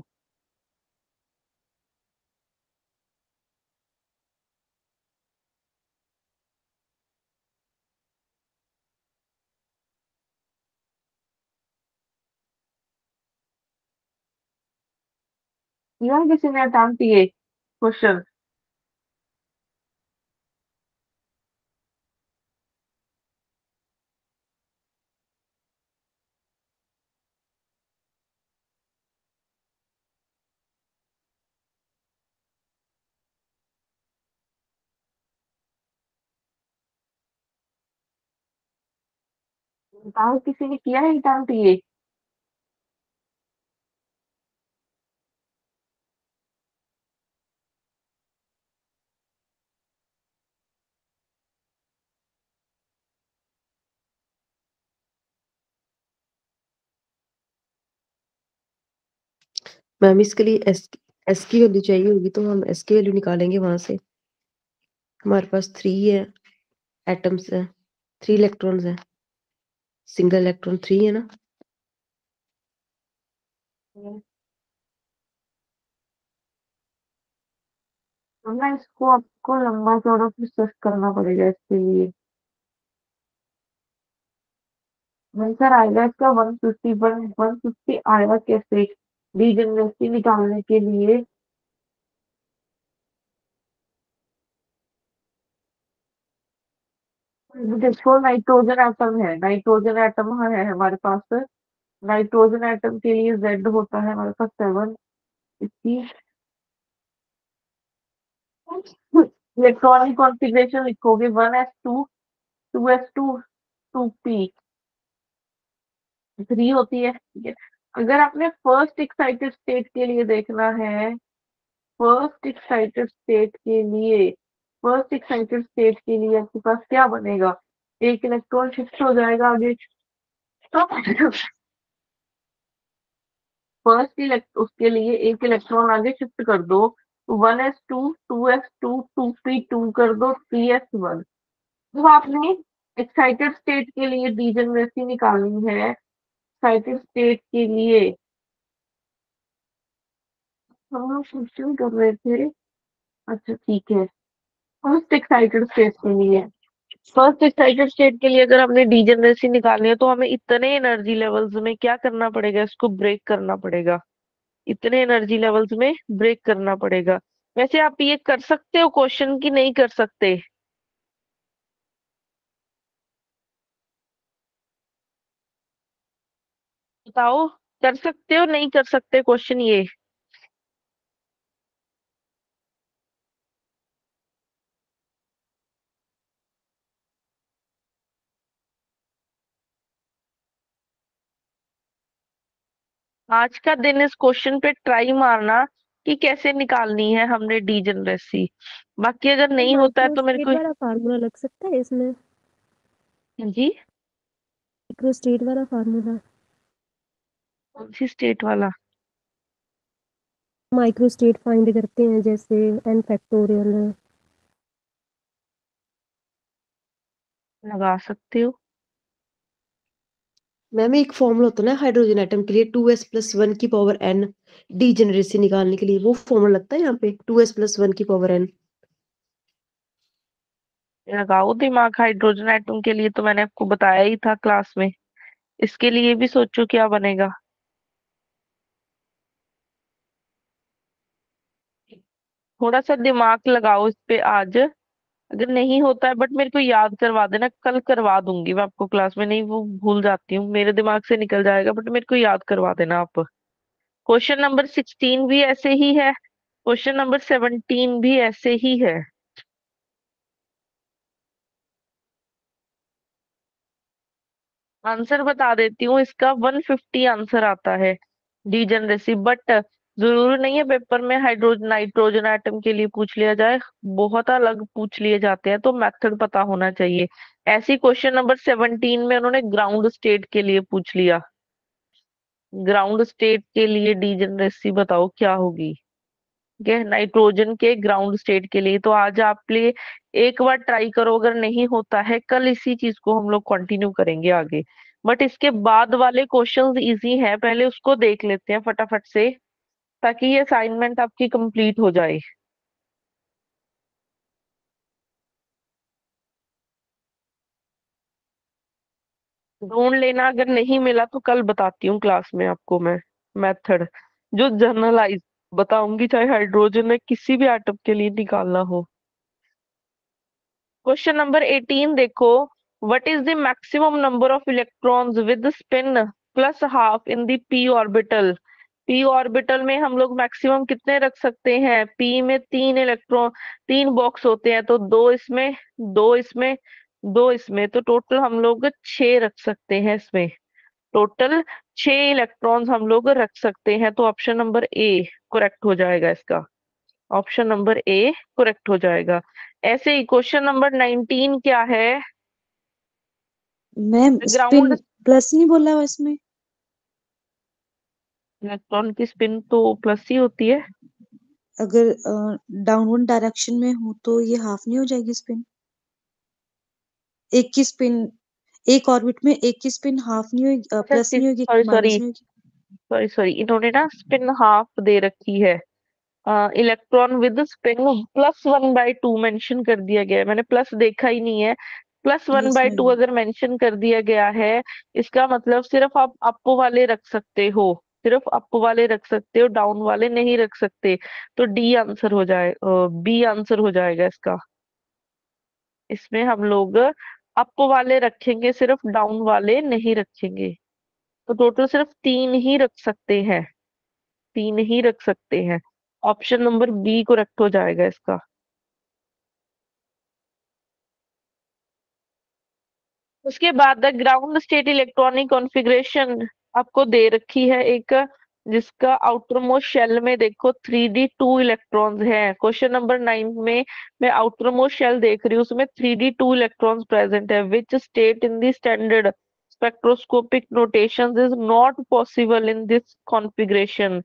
किया किसी ने अटेम्प्ट ये क्वेश्चन? बताओ, किसी ने किया है अटेम्प्ट ये? मैम इसके लिए एस की वैल्यू चाहिए होगी तो हम एस की वैल्यू निकालेंगे वहां से। हमारे पास 3 है एटम्स है, 3 इलेक्ट्रॉन्स है, सिंगल इलेक्ट्रॉन 3 है ना। ना इसको आपको लंबा चौड़ा प्रोसेस करना पड़ेगा इसके लिए। आंसर आएगा इसका 150 आएगा कैसे डीजनरेसी निकालने के लिए। देखो नाइट्रोजन एटम है, नाइट्रोजन एटम है हमारे पास। नाइट्रोजन एटम के लिए जेड होता है हमारे पास 7। इसकी इलेक्ट्रॉनिक कॉन्फ़िगरेशन लिखोगे 1s2 2s2 2p 3 होती है, ठीक है। अगर आपने फर्स्ट एक्साइटेड स्टेट के लिए देखना है, फर्स्ट एक्साइटेड स्टेट के लिए फर्स्ट एक्साइटेड स्टेट के लिए आपके पास क्या बनेगा, एक इलेक्ट्रॉन शिफ्ट हो जाएगा आगे। फर्स्ट उसके लिए एक इलेक्ट्रॉन आगे शिफ्ट कर दो, 1s2 2s2 2p2 कर दो 3s1। तो आपने एक्साइटेड स्टेट के लिए डीजनरेसी निकालनी है। एक्साइटेड स्टेट के लिए हम लोग क्वेश्चन कर रहे थे, अच्छा ठीक है। फर्स्ट एक्साइटेड स्टेट के लिए फर्स्ट एक्साइटेड स्टेट के लिए अगर हमने डीजनरेसी निकालनी है तो हमें इतने एनर्जी लेवल्स में क्या करना पड़ेगा, इसको ब्रेक करना पड़ेगा। इतने एनर्जी लेवल्स में ब्रेक करना पड़ेगा। वैसे आप ये कर सकते हो क्वेश्चन की नहीं कर सकते, बताओ। कर सकते हो नहीं कर सकते क्वेश्चन ये। आज का दिन इस क्वेश्चन पे ट्राई मारना कि कैसे निकालनी है हमने डीजनरेसी। बाकी अगर नहीं होता है तो मेरे माइक्रोस्टेट को। वाला फार्मूला लग सकता है इसमें, जी, माइक्रोस्टेट वाला फार्मूला। कौन सी स्टेट वाला? माइक्रोस्टेट फाइंड करते हैं जैसे n फैक्टोरियल। लगा सकते हो। मैम एक फॉर्मूला होता है ना हाइड्रोजन एटम के लिए 2s+1 की पावर n डीजेनरेसी निकालने के लिए, वो फॉर्मूला लगता है यहाँ पे 2s+1 की पावर n। लगाओ दिमाग, हाइड्रोजन एटम के लिए तो मैंने आपको बताया ही था क्लास में। इसके लिए भी सोचो क्या बनेगा। थोड़ा सा दिमाग लगाओ इस पे आज। अगर नहीं होता है बट मेरे को याद करवा देना, कल करवा दूंगी मैं आपको क्लास में, नहीं वो भूल जाती हूँ, मेरे दिमाग से निकल जाएगा, बट मेरे को याद करवा देना आप। क्वेश्चन नंबर 16 भी ऐसे ही है, क्वेश्चन नंबर 17 भी ऐसे ही है। आंसर बता देती हूँ, इसका 150 आंसर आता है डीजनरेसी। बट जरूरी नहीं है पेपर में हाइड्रोजन नाइट्रोजन एटम के लिए पूछ लिया जाए, बहुत अलग पूछ लिए जाते हैं, तो मेथड पता होना चाहिए। ऐसी क्वेश्चन नंबर 17 में उन्होंने ग्राउंड स्टेट के लिए पूछ लिया। ग्राउंड स्टेट के लिए डीजनरेसी बताओ क्या होगी। ठीक है, नाइट्रोजन के ग्राउंड स्टेट के लिए। तो आज आप लिए एक बार ट्राई करो, अगर नहीं होता है कल इसी चीज को हम लोग कंटिन्यू करेंगे आगे। बट इसके बाद वाले क्वेश्चंस इजी हैं, पहले उसको देख लेते हैं फटाफट से, ताकि ये असाइनमेंट आपकी कंप्लीट हो जाए। ढूंढ लेना, अगर नहीं मिला तो कल बताती हूँ क्लास में आपको मैं मेथड, जो जनरलाइज बताऊंगी, चाहे हाइड्रोजन में किसी भी एटम के लिए निकालना हो। क्वेश्चन नंबर 18 देखो, what is the maximum number of electrons with spin plus half in the P orbital. P orbital में हम लोग मैक्सिमम कितने रख सकते हैं, पी में 3 इलेक्ट्रॉन, 3 बॉक्स होते हैं, तो 2 इसमें, 2 इसमें, 2 इसमें, तो टोटल हम लोग 6 रख सकते हैं इसमें। टोटल 6 इलेक्ट्रॉन्स हम लोग रख सकते हैं, तो ऑप्शन नंबर ए करेक्ट हो जाएगा इसका। ऑप्शन नंबर ए करेक्ट हो जाएगा। ऐसे ही क्वेश्चन नंबर 19 क्या है, मैम स्पिन ग्राउंड। प्लस नहीं बोला हुआ इसमें। इलेक्ट्रॉन की स्पिन तो प्लस ही होती है। अगर डाउनवर्ड डायरेक्शन में हो तो ये हाफ नहीं हो जाएगी स्पिन? एक की स्पिन, एक ऑर्बिट में एक की स्पिन हाफ नहीं होगी, अच्छा प्लस नहीं होगी, सॉरी माइनस सॉरी नहीं होगी? सॉरी सॉरी, इन्होंने ना स्पिन हाफ दे रखी है। इलेक्ट्रॉन विद स्पिन +1/2 मेंशन कर दिया गया है, मैंने प्लस देखा ही नहीं है। Yes +1/2 ma'am. अगर मेंशन कर दिया गया है, इसका मतलब सिर्फ आप अप वाले रख सकते हो, सिर्फ अप वाले रख सकते हो, डाउन वाले नहीं रख सकते। तो डी आंसर हो जाए, बी आंसर हो जाएगा इसका। इसमें हम लोग अप वाले रखेंगे, सिर्फ डाउन वाले नहीं रखेंगे। तो टोटल सिर्फ 3 ही रख सकते हैं, 3 ही रख सकते हैं। ऑप्शन नंबर बी करेक्ट हो जाएगा इसका। उसके बाद the ground state electronic configuration आपको दे रखी है एक, जिसका आउटर मोस्ट शेल में देखो 3d2 इलेक्ट्रॉन्स हैं। क्वेश्चन नंबर 9 में मैं आउटर मोस्ट शेल देख रही हूँ, उसमें 3d2 इलेक्ट्रॉन्स प्रेजेंट है। Which state in the standard spectroscopic notations is not possible in this configuration?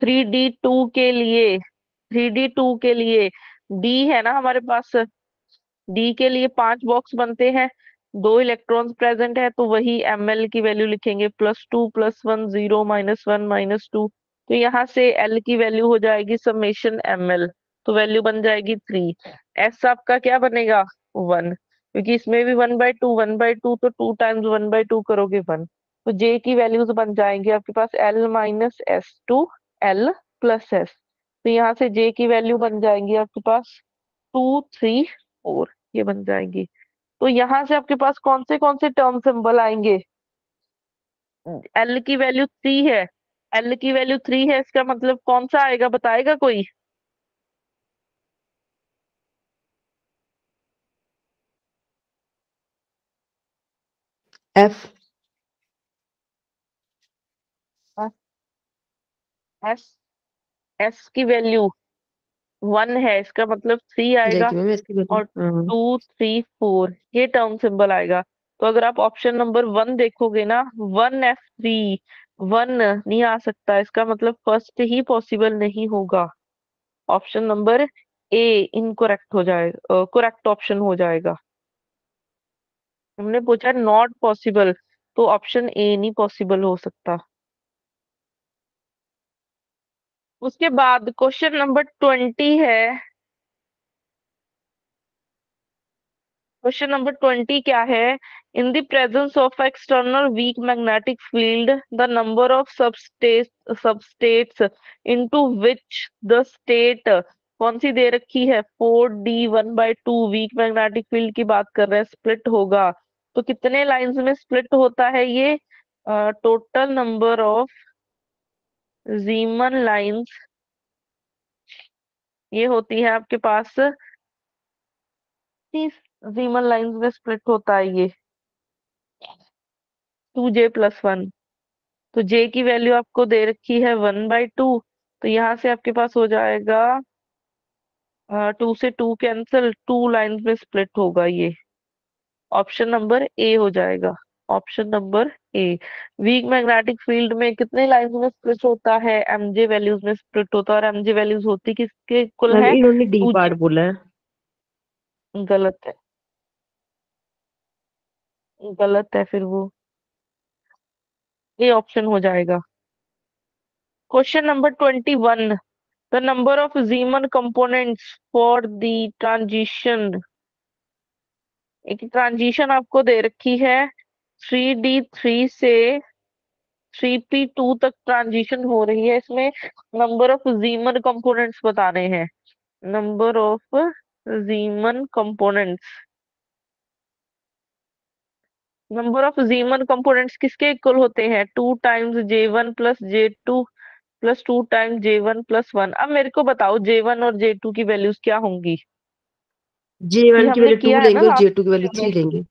3d2 के लिए, 3d2 के लिए डी है ना हमारे पास, डी के लिए 5 बॉक्स बनते हैं, 2 इलेक्ट्रॉन्स प्रेजेंट है, तो वही ml की वैल्यू लिखेंगे, +2 +1 0 -1 -2। तो यहाँ से l की वैल्यू हो जाएगी समेशन ml, तो वैल्यू बन जाएगी 3। s आपका क्या बनेगा 1, क्योंकि इसमें भी 1/2 1/2, तो 2 टाइम्स 1/2 करोगे 1। तो j की वैल्यूज बन जाएंगी आपके पास l - s2 l + s। तो यहाँ से j की वैल्यू बन जाएंगी आपके पास 2 3 4, ये बन जाएंगी। तो यहाँ से आपके पास कौन से टर्म सिंबल आएंगे? एल की वैल्यू 3 है, एल की वैल्यू 3 है, इसका मतलब कौन सा आएगा, बताएगा कोई? एफ। एस, एस की वैल्यू 1 है, इसका मतलब 3 आएगा, जाएगी मैम इसकी वैल्यू। और हाँ 2 3 4 ये टर्म सिंबल आएगा। तो अगर आप ऑप्शन नंबर 1 देखोगे ना, 1f3, 1 नहीं आ सकता, इसका मतलब फर्स्ट ही पॉसिबल नहीं होगा। ऑप्शन नंबर ए इनकरेक्ट हो जाएगा, करेक्ट ऑप्शन हो जाएगा। हमने पूछा नॉट पॉसिबल, तो ऑप्शन ए नहीं पॉसिबल हो सकता। उसके बाद क्वेश्चन नंबर 20 है। क्वेश्चन नंबर 20 क्या है? In the presence of external weak magnetic field the number of सबस्टेट्स into which the state, कौन सी दे रखी है? 4d 1/2 वीक मैग्नेटिक फील्ड की बात कर रहे हैं, स्प्लिट होगा। तो कितने लाइंस में स्प्लिट होता है ये? टोटल नंबर ऑफ जीमन लाइंस ये होती है आपके पास 30 जीमन लाइंस में स्प्लिट होता है ये, 2j + 1। तो j की वैल्यू आपको दे रखी है 1/2, तो यहाँ से आपके पास हो जाएगा 2 से 2 कैंसिल, 2 लाइंस में स्प्लिट होगा ये। ऑप्शन नंबर ए हो जाएगा, ऑप्शन नंबर ए। वीक मैग्नेटिक फील्ड में कितने लाइंस में स्प्लिट होता है? mj वैल्यूज में स्प्लिट होता है, और mj वैल्यूज होती किसके कुल मैम है? इन्होंने डी 2j। पार्ट बोला है। गलत है, गलत है फिर वो, ये ऑप्शन हो जाएगा। Question number 21, the number of जीमन components for the transition. एक ट्रांजिशन आपको दे रखी है, 3d3 से 3p2 तक ट्रांजिशन हो रही है, इसमें नंबर ऑफ जीमन कंपोनेंट्स बताने हैं। Number of जीमन components, number of जीमन components किसके इक्वल होते हैं? 2 times J1 + J2 + 2 times J1 + 1। अब मेरे को बताओ J1 और J2 की वैल्यूज क्या होंगी? ये J1 की हमने वैल्यू 2 किया है ना लेंगे और लास्ट J2 की वैल्यू में। 3 लेंगे।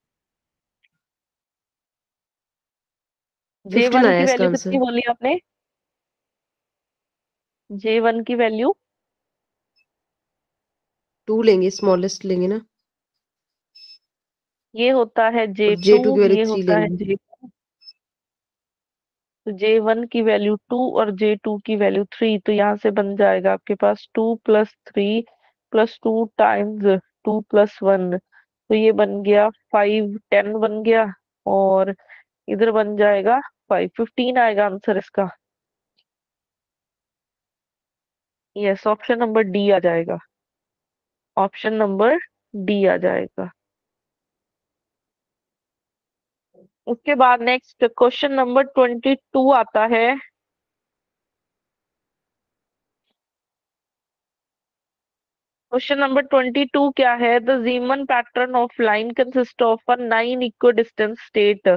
15 J1 आया की इसका वैल्यू कितनी आंसर। बोली आपने? J1 की वैल्यू 2 लेंगे, स्मॉलेस्ट लेंगे ना, ये होता है और J2, J2 की वैल्यू ये 3 होता है लेंगे। J। तो J1 की वैल्यू 2 और J2 की वैल्यू 3, तो यहाँ से बन जाएगा आपके पास 2 + 3 + 2 टाइम्स 2 + 1, तो ये बन गया 5, 10 बन गया, और इधर बन जाएगा 5, 15 आएगा आंसर इसका। यस, ऑप्शन नंबर डी आ जाएगा, ऑप्शन नंबर डी आ जाएगा। उसके बाद नेक्स्ट क्वेश्चन नंबर 22 आता है। क्वेश्चन नंबर 22 क्या है? The Zeeman pattern of line consist of a 9 equidistance state.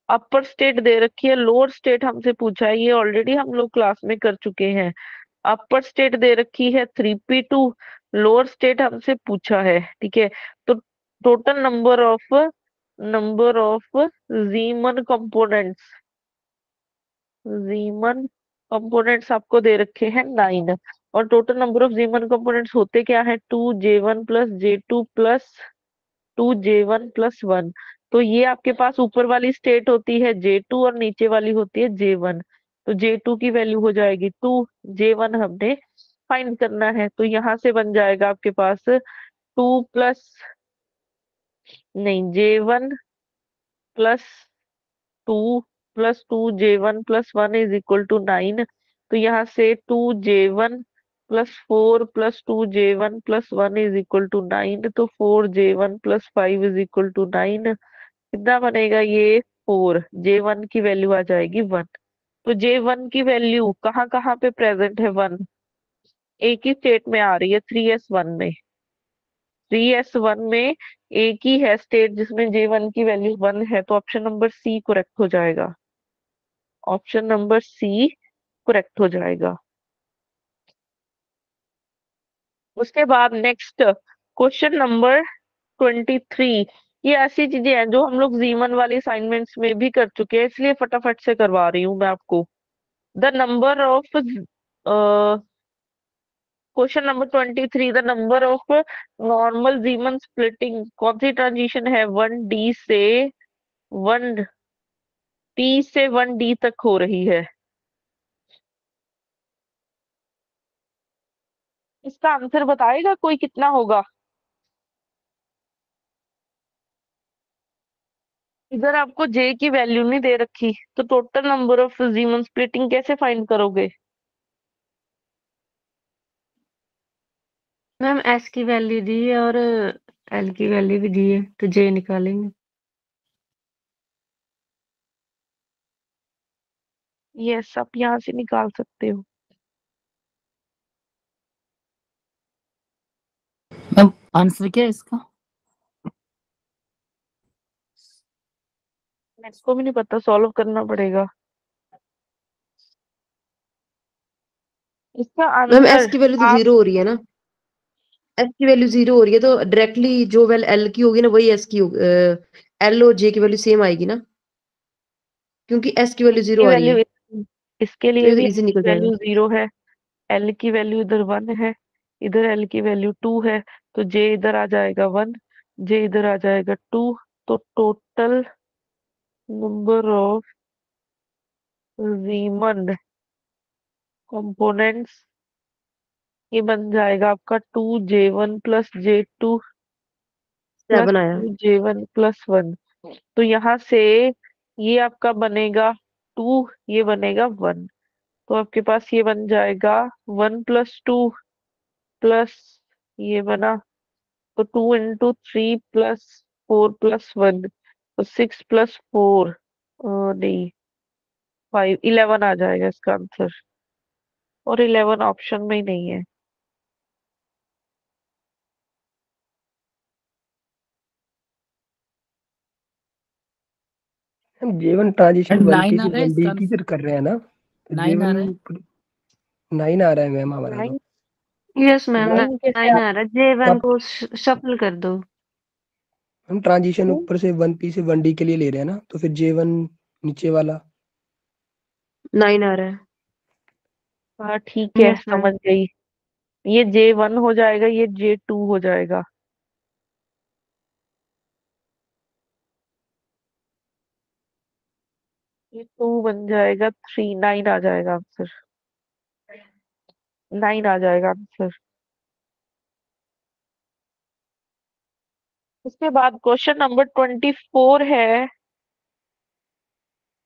Upper state दे रखी है, लोअर स्टेट हमसे पूछा है, ये ऑलरेडी हम लोग क्लास में कर चुके हैं। अपर स्टेट दे रखी है 3p2, लोअर स्टेट हमसे पूछा है, ठीक है। तो total number of जीमन components, जीमन components आपको दे रखे हैं 9, और टोटल नंबर ऑफ जीमन कंपोनेंट्स होते क्या है? 2J1 + J2 + 2J1 + 1। तो ये आपके पास ऊपर वाली स्टेट होती है J2 और नीचे वाली होती है J1। तो J2 की वैल्यू हो जाएगी 2, J1 हमने फाइंड करना है, तो यहाँ से बन जाएगा आपके पास 2 प्लस, नहीं, J1 + 2 + 2J1 + 1 = 9। तो यहाँ से 2J1 + 4 + 2J1 + 1 = 9। तो 4J1 + 5 = 9। कितना बनेगा ये? 4। J1 की वैल्यू आ जाएगी 1। तो J1 की वैल्यू कहाँ कहाँ पे प्रेजेंट है? 1 एक ही स्टेट में आ रही है, 3s1 में। 3s1 में एक ही है स्टेट जिसमें J1 की वैल्यू 1 है, तो ऑप्शन नंबर सी करेक्ट हो जाएगा, ऑप्शन नंबर सी करेक्ट हो जाएगा। उसके बाद नेक्स्ट क्वेश्चन नंबर 23। ये ऐसी चीजें हैं जो हम लोग जीवन वाली असाइनमेंट्स में भी कर चुके हैं, इसलिए फटाफट से करवा रही हूँ मैं आपको। The number of question number 23, the number of normal जीवन स्प्लिटिंग कौन सी ट्रांजिशन है? 1D से 1T से 1D तक हो रही है। इसका आंसर बताएगा कोई कितना होगा? इधर आपको J की वैल्यू नहीं दे रखी, तो टोटल नंबर ऑफ जीवन स्प्लिटिंग कैसे फाइंड करोगे? मैम एस की वैल्यू दी है और एल की वैल्यू भी दी है, तो जे निकालेंगे। यस, आप यहाँ से निकाल सकते हो। मैम आंसर क्या है इसका? इसको भी नहीं पता, सॉल्व करना पड़ेगा। इसका मैम एस आंसर की वैल्यू तो आप 0 हो रही है ना, एस की वैल्यू 0 हो रही है, तो डायरेक्टली जो वैल्यू एल की होगी ना वही एस की होगी, एल और जे की वैल्यू सेम आएगी ना, क्योंकि एस की वैल्यू 0 की आ रही वैल्यू है, इसके तो लिए ये भी इजी निकल जाएगा। वैल्यू 0 है, एल की वैल्यू इधर 1 है, इधर एल की वैल्यू 2 है, तो जे इधर आ जाएगा 1, जे इधर आ जाएगा 2। तो टोटल नंबर ऑफ रीमन कंपोनेंट्स ये बन जाएगा आपका 2J1 + J2 + 7 आया। 2J1 + 1। तो यहाँ से ये आपका बनेगा 2, ये बनेगा 1। तो आपके पास ये बन जाएगा 1 + 2 प्लस ये बना, तो 2 × 3 + 4 + 1, तो 6 + 4, नहीं, 5, 11 आ जाएगा इसका आंसर, और 11 ऑप्शन में ही नहीं है। हम J1 ट्रांजिशन मैम 1P 9 आ से रहा है 1D इसका की आंसर? इधर कर रहे हैं ना, तो 9 आ J1 रहा है? 9 आ रहा है मैम हमारा तो। 9, यस मैम, 9 कैसे 9 आ आ रहा है, जे तो वन आप को शफल कर दो। हम ट्रांजिशन रहा ऊपर से 1P से 1D के लिए ले रहे हैं ना, तो फिर J1 नीचे वाला। 9 आ रहा है। हाँ ठीक है, यस मैम। समझ गई। ये J1 हो जाएगा, ये J2 हो जाएगा। ये 2 बन जाएगा 3, 9 आ जाएगा आंसर। 9 आ जाएगा आंसर। उसके बाद क्वेश्चन नंबर 24 है,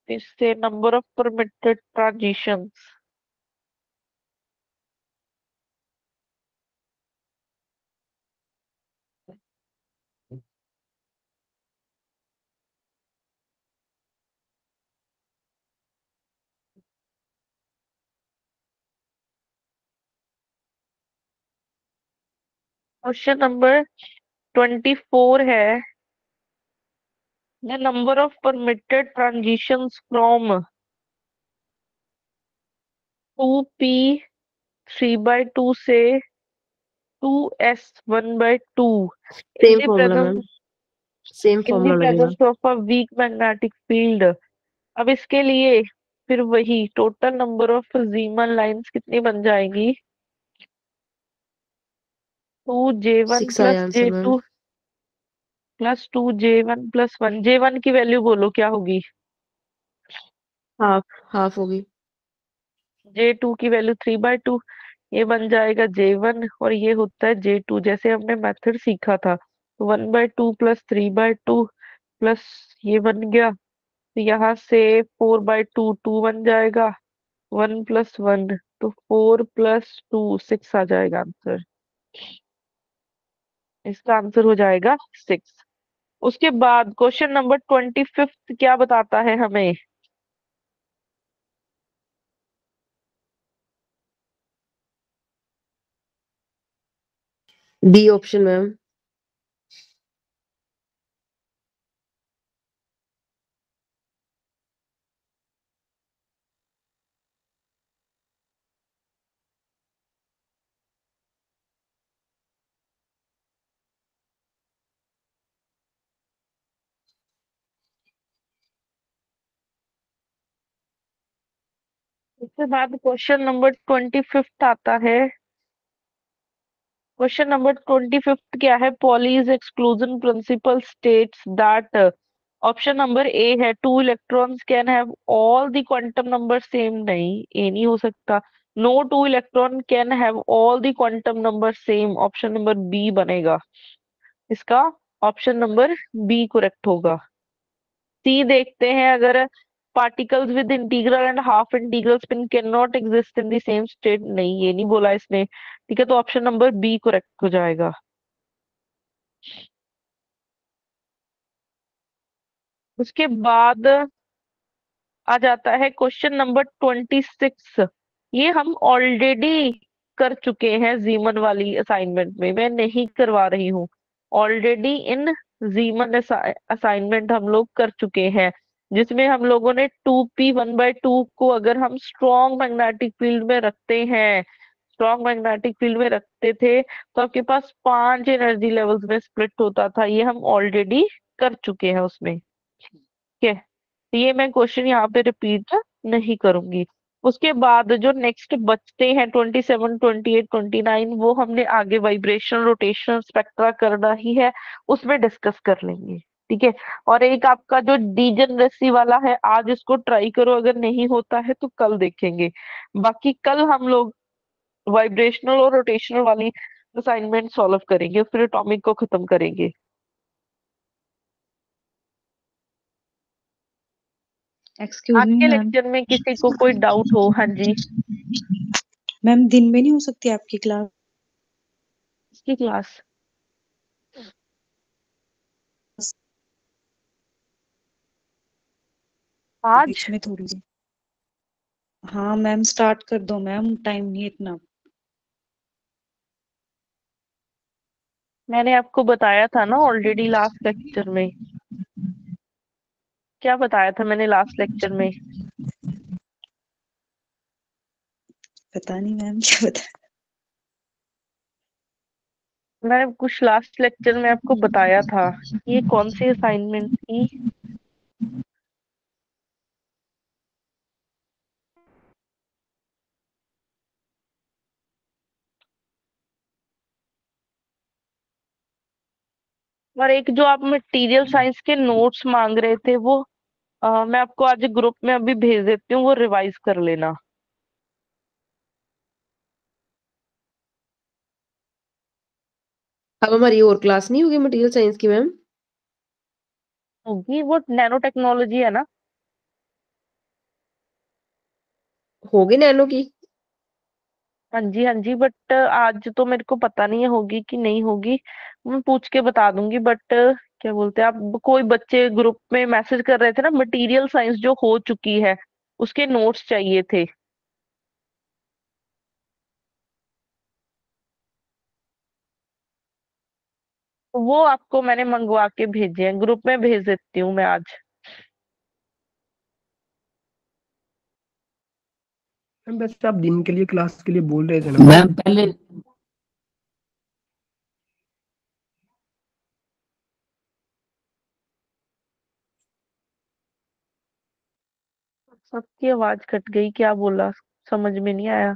इससे number of permitted transitions. Question number 24 है, the number of permitted transitions from 2p 3/2 से 2s 1/2 in same the formula ma'am, presence same in the formula लगेगा। presence of a weak magnetic field। अब इसके लिए फिर वही टोटल नंबर ऑफ जीमन लाइंस कितनी बन जाएंगी? 2j1 6 प्लस आया answer ma'am. j2 plus 2j1 plus 1। j1 की वैल्यू बोलो क्या होगी? हाफ हाफ होगी। j2 की वैल्यू 3/2। ये बन जाएगा j1 और ये होता है j2, जैसे हमने मेथड सीखा था। 1/2 प्लस 3/2 प्लस ये बन गया, तो यहाँ से 4/2 2 बन जाएगा, 1 प्लस 1 तो 4 प्लस 2 6 आ जाएगा आंसर। इसका आंसर हो जाएगा 6। उसके बाद क्वेश्चन नंबर 25 क्या बताता है हमें? B option ma'am. उसके बाद क्वेश्चन नंबर 25 आता है। क्वेश्चन नंबर 25 क्या है? Pauli's exclusion principle states that, option number A है, 2 electrons can have all the quantum number same. नहीं, ए नहीं हो सकता। No 2 electron can have all the quantum number same. Option number B बनेगा इसका। Option number B correct होगा। सी देखते हैं, अगर particles with integral and half integral spin can not exist in the same state. नहीं, ये नहीं बोला इसने। ठीक है, तो ऑप्शन नंबर बी करेक्ट हो जाएगा। उसके बाद आ जाता है क्वेश्चन नंबर 26। ये हम ऑलरेडी कर चुके हैं जीमन वाली असाइनमेंट में, मैं नहीं करवा रही हूँ। ऑलरेडी इन जीमन असाइनमेंट हम लोग कर चुके हैं, जिसमें हम लोगों ने 2p 1/2 को अगर हम स्ट्रॉन्ग मैग्नेटिक फील्ड में रखते हैं, स्ट्रॉन्ग मैग्नेटिक फील्ड में रखते थे, तो आपके पास 5 एनर्जी लेवल्स में स्प्लिट होता था। ये हम ऑलरेडी कर चुके हैं उसमें। ठीक है, तो ये मैं क्वेश्चन यहाँ पे रिपीट नहीं करूंगी। उसके बाद जो नेक्स्ट बचते हैं 27 28 29, वो हमने आगे वाइब्रेशन रोटेशन स्पेक्ट्रा करना ही है, उसमें डिस्कस कर लेंगे। ठीक है, और एक आपका जो डीजनरेसी वाला है, आज इसको ट्राई करो, अगर नहीं होता है तो कल देखेंगे। बाकी कल हम लोग वाइब्रेशनल और रोटेशनल वाली असाइनमेंट सॉल्व करेंगे, फिर एटॉमिक को खत्म करेंगे। एक्सक्यूज आज मी के मैम। लेक्चर में किसी को कोई डाउट हो? हाँ जी। मैम दिन में नहीं हो सकती आपकी क्लास? इसकी क्लास आज बीच में थोड़ी सी। हाँ मैम, स्टार्ट कर दो मैम, टाइम नहीं है इतना। मैंने आपको बताया था ना ऑलरेडी लास्ट लेक्चर में। क्या बताया था मैंने लास्ट लेक्चर में? पता नहीं मैम, क्या बता। मैंने कुछ लास्ट लेक्चर में आपको बताया था। ये कौन सी असाइनमेंट थी? और एक जो आप मटेरियल साइंस के नोट्स मांग रहे थे, वो मैं आपको आज ग्रुप में अभी भेज देती हूँ, वो रिवाइज कर लेना। अब हमारी और क्लास नहीं होगी मटेरियल साइंस की मैम? होगी, वो नैनो टेक्नोलॉजी है ना। होगी नैनो की? हाँ जी, हाँ जी, बट आज तो मेरे को पता नहीं है होगी कि नहीं होगी। मैं पूछ के बता दूंगी, बट क्या बोलते हैं आप, कोई बच्चे ग्रुप में मैसेज कर रहे थे ना, मटेरियल साइंस जो हो चुकी है उसके नोट्स चाहिए थे। तो वो आपको मैंने मंगवा के भेजे हैं, ग्रुप में भेज देती हूँ मैं आज। मैम वैसे आप दिन के लिए क्लास के लिए बोल रहे थे ना मैम? मैम पहले सबकी आवाज कट गई, क्या बोला समझ में नहीं आया।